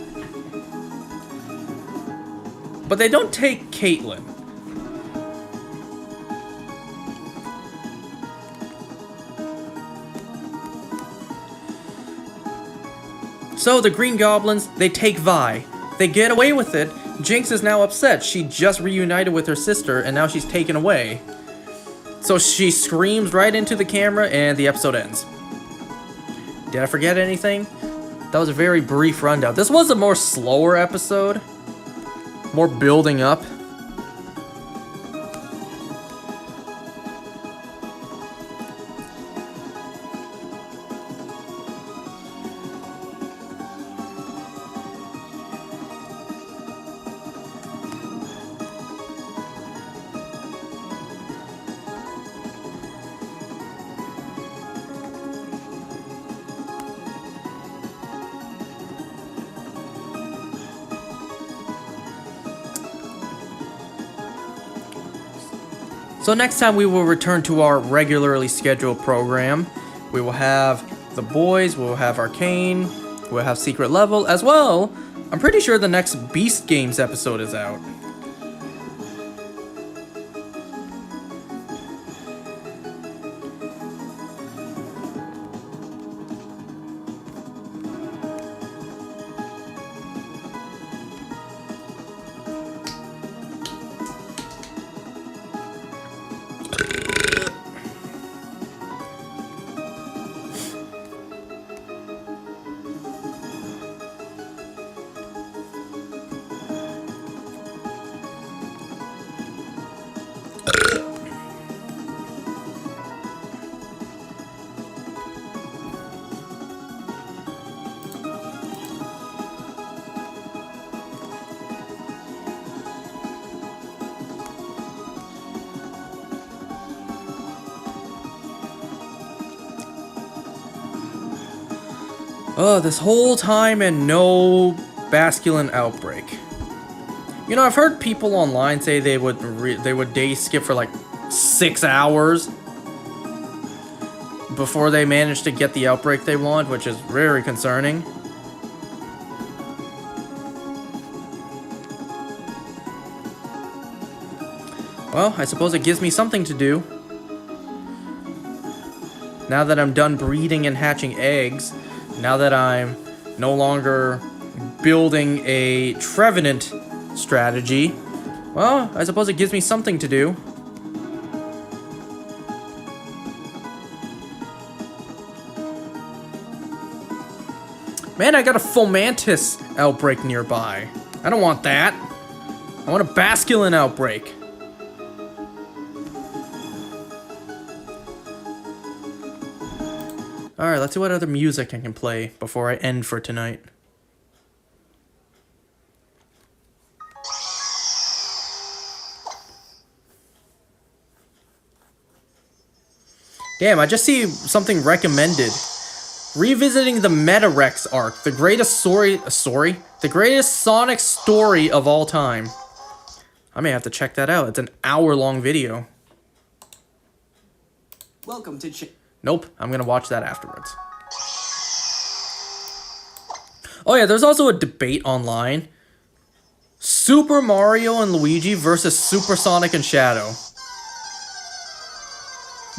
[SPEAKER 1] But they don't take Caitlyn. So the Green Goblins, they take Vi. They get away with it. Jinx is now upset. She just reunited with her sister, and now she's taken away. So she screams right into the camera, and the episode ends. Did I forget anything? That was a very brief rundown. This was a more slower episode. More building up. So next time we will return to our regularly scheduled program. We will have The Boys, we will have Arcane, we'll have Secret Level as well. I'm pretty sure the next Beast Games episode is out. This whole time and no basculin outbreak. You know, I've heard people online say they would day skip for like 6 hours before they manage to get the outbreak they want, which is very concerning. Well, I suppose it gives me something to do. Now that I'm done breeding and hatching eggs, now that I'm no longer building a Trevenant strategy, well, I suppose it gives me something to do. Man, I got a Fomantis outbreak nearby. I don't want that. I want a Basculin outbreak. Alright, let's see what other music I can play before I end for tonight. Damn, I just see something recommended. Revisiting the Metarex arc, the greatest the greatest Sonic story of all time. I may have to check that out. It's an hour-long video.
[SPEAKER 2] Welcome to
[SPEAKER 1] Nope, I'm gonna watch that afterwards. Oh yeah, there's also a debate online. Super Mario and Luigi versus Super Sonic and Shadow.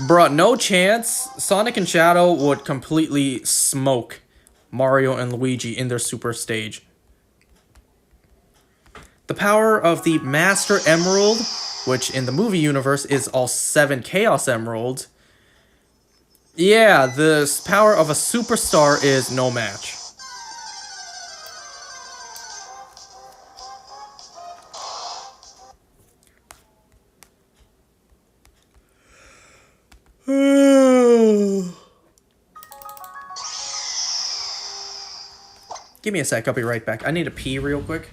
[SPEAKER 1] Bruh, no chance. Sonic and Shadow would completely smoke Mario and Luigi in their super stage. The power of the Master Emerald, which in the movie universe is all 7 Chaos Emeralds. Yeah, the power of a superstar is no match. Give me a sec, I'll be right back. I need to pee real quick.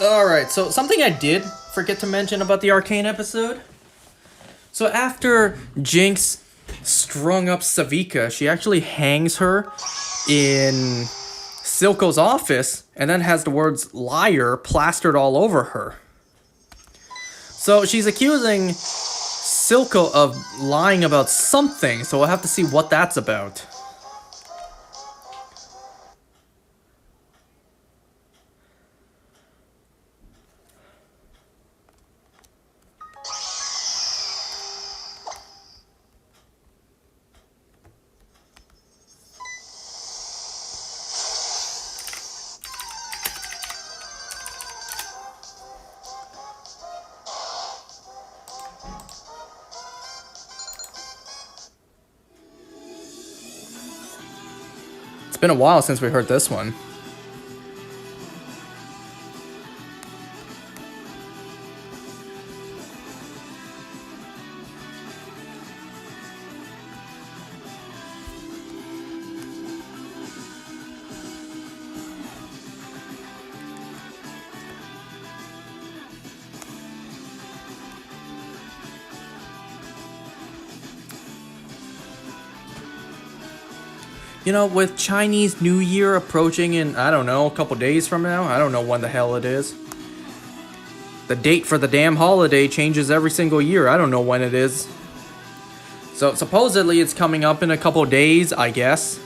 [SPEAKER 1] Alright, so something I did forget to mention about the Arcane episode. So after Jinx strung up Savika, she actually hangs her in Silco's office and then has the words liar plastered all over her. So she's accusing Silco of lying about something, so we'll have to see what that's about. been a while since we heard this one. You know, with Chinese New Year approaching in, I don't know, a couple days from now, I don't know when the hell it is. The date for the damn holiday changes every single year. I don't know when it is. So supposedly it's coming up in a couple days, I guess.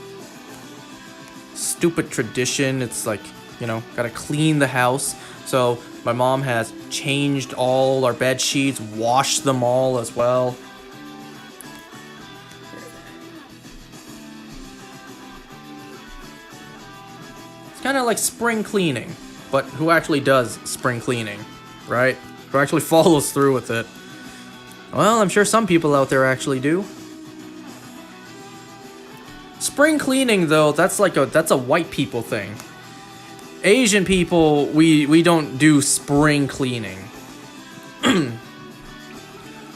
[SPEAKER 1] Stupid tradition. It's like, you know, gotta clean the house. So my mom has changed all our bed sheets, washed them all as well. Kind of like spring cleaning, but who actually does spring cleaning, right? Who actually follows through with it? Well, I'm sure some people out there actually do. Spring cleaning, though, that's a white people thing. Asian people, we don't do spring cleaning. You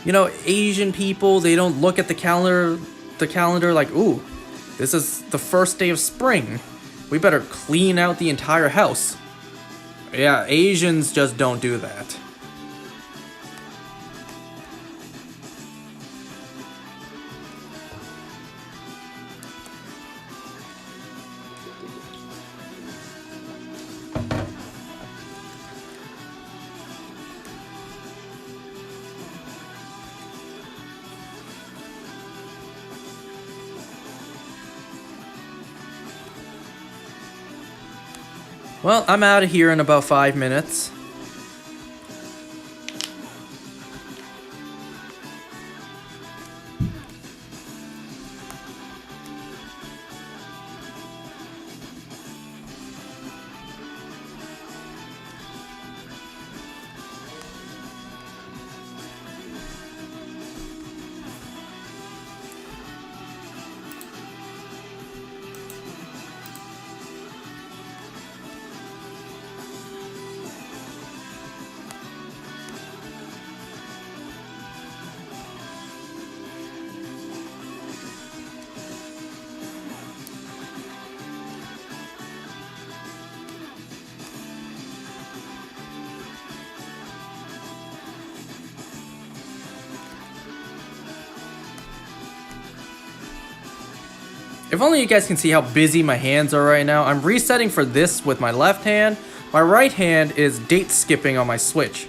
[SPEAKER 1] know, Asian people, they don't look at the calendar like, ooh, this is the first day of spring. We better clean out the entire house. Yeah, Asians just don't do that. Well, I'm out of here in about 5 minutes. If only you guys can see how busy my hands are right now. I'm resetting for this with my left hand. My right hand is date skipping on my Switch.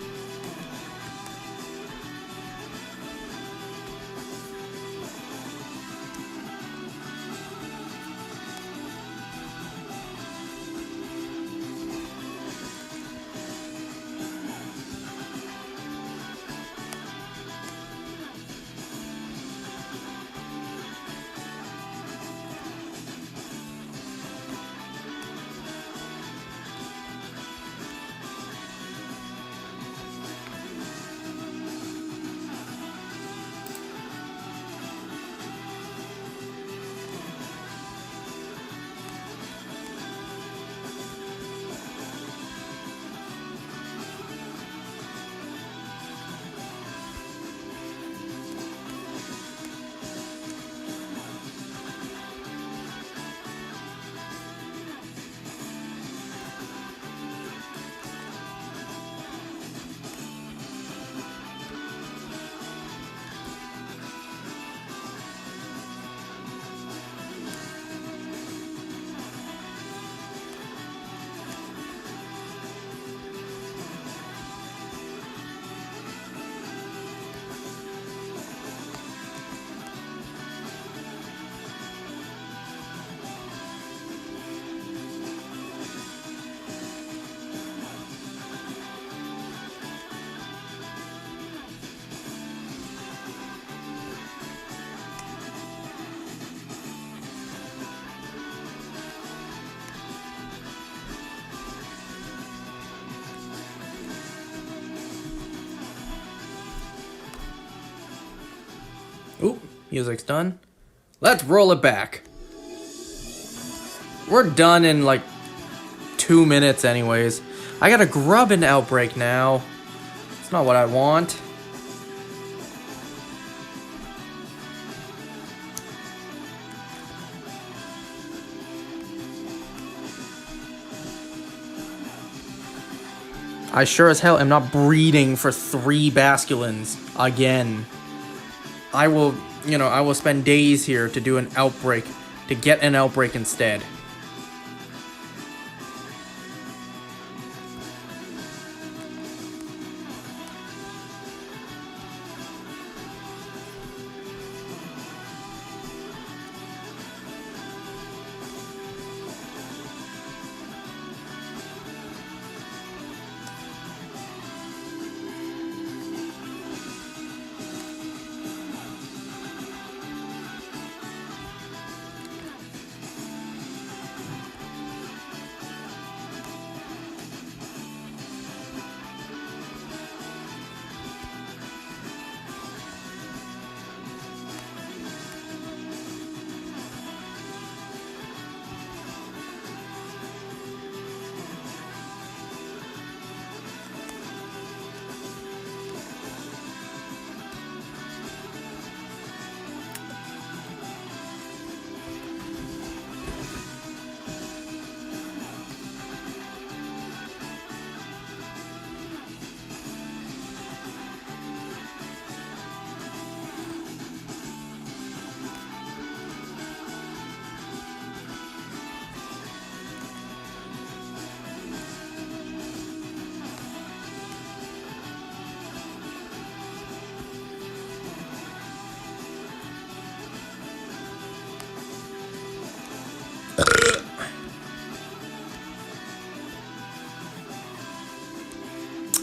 [SPEAKER 1] Ooh, music's done. Let's roll it back. We're done in like 2 minutes anyways. I gotta grub an outbreak now. It's not what I want. I sure as hell am not breeding for 3 basculins again. I will, I will spend days here to do an outbreak, to get an outbreak instead.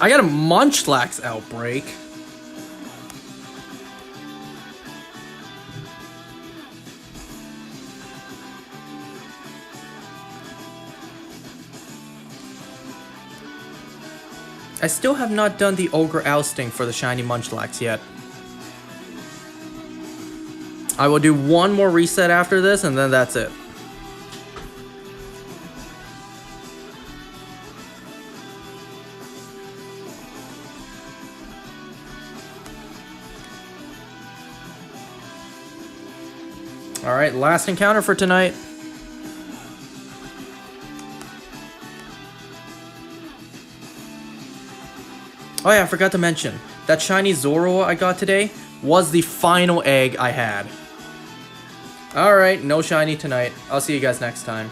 [SPEAKER 1] I got a Munchlax outbreak. I still have not done the Ogre ousting for the shiny Munchlax yet. I will do one more reset after this and then that's it. Alright, last encounter for tonight. Oh yeah, I forgot to mention, that shiny Zoro I got today was the final egg I had. Alright, no shiny tonight. I'll see you guys next time.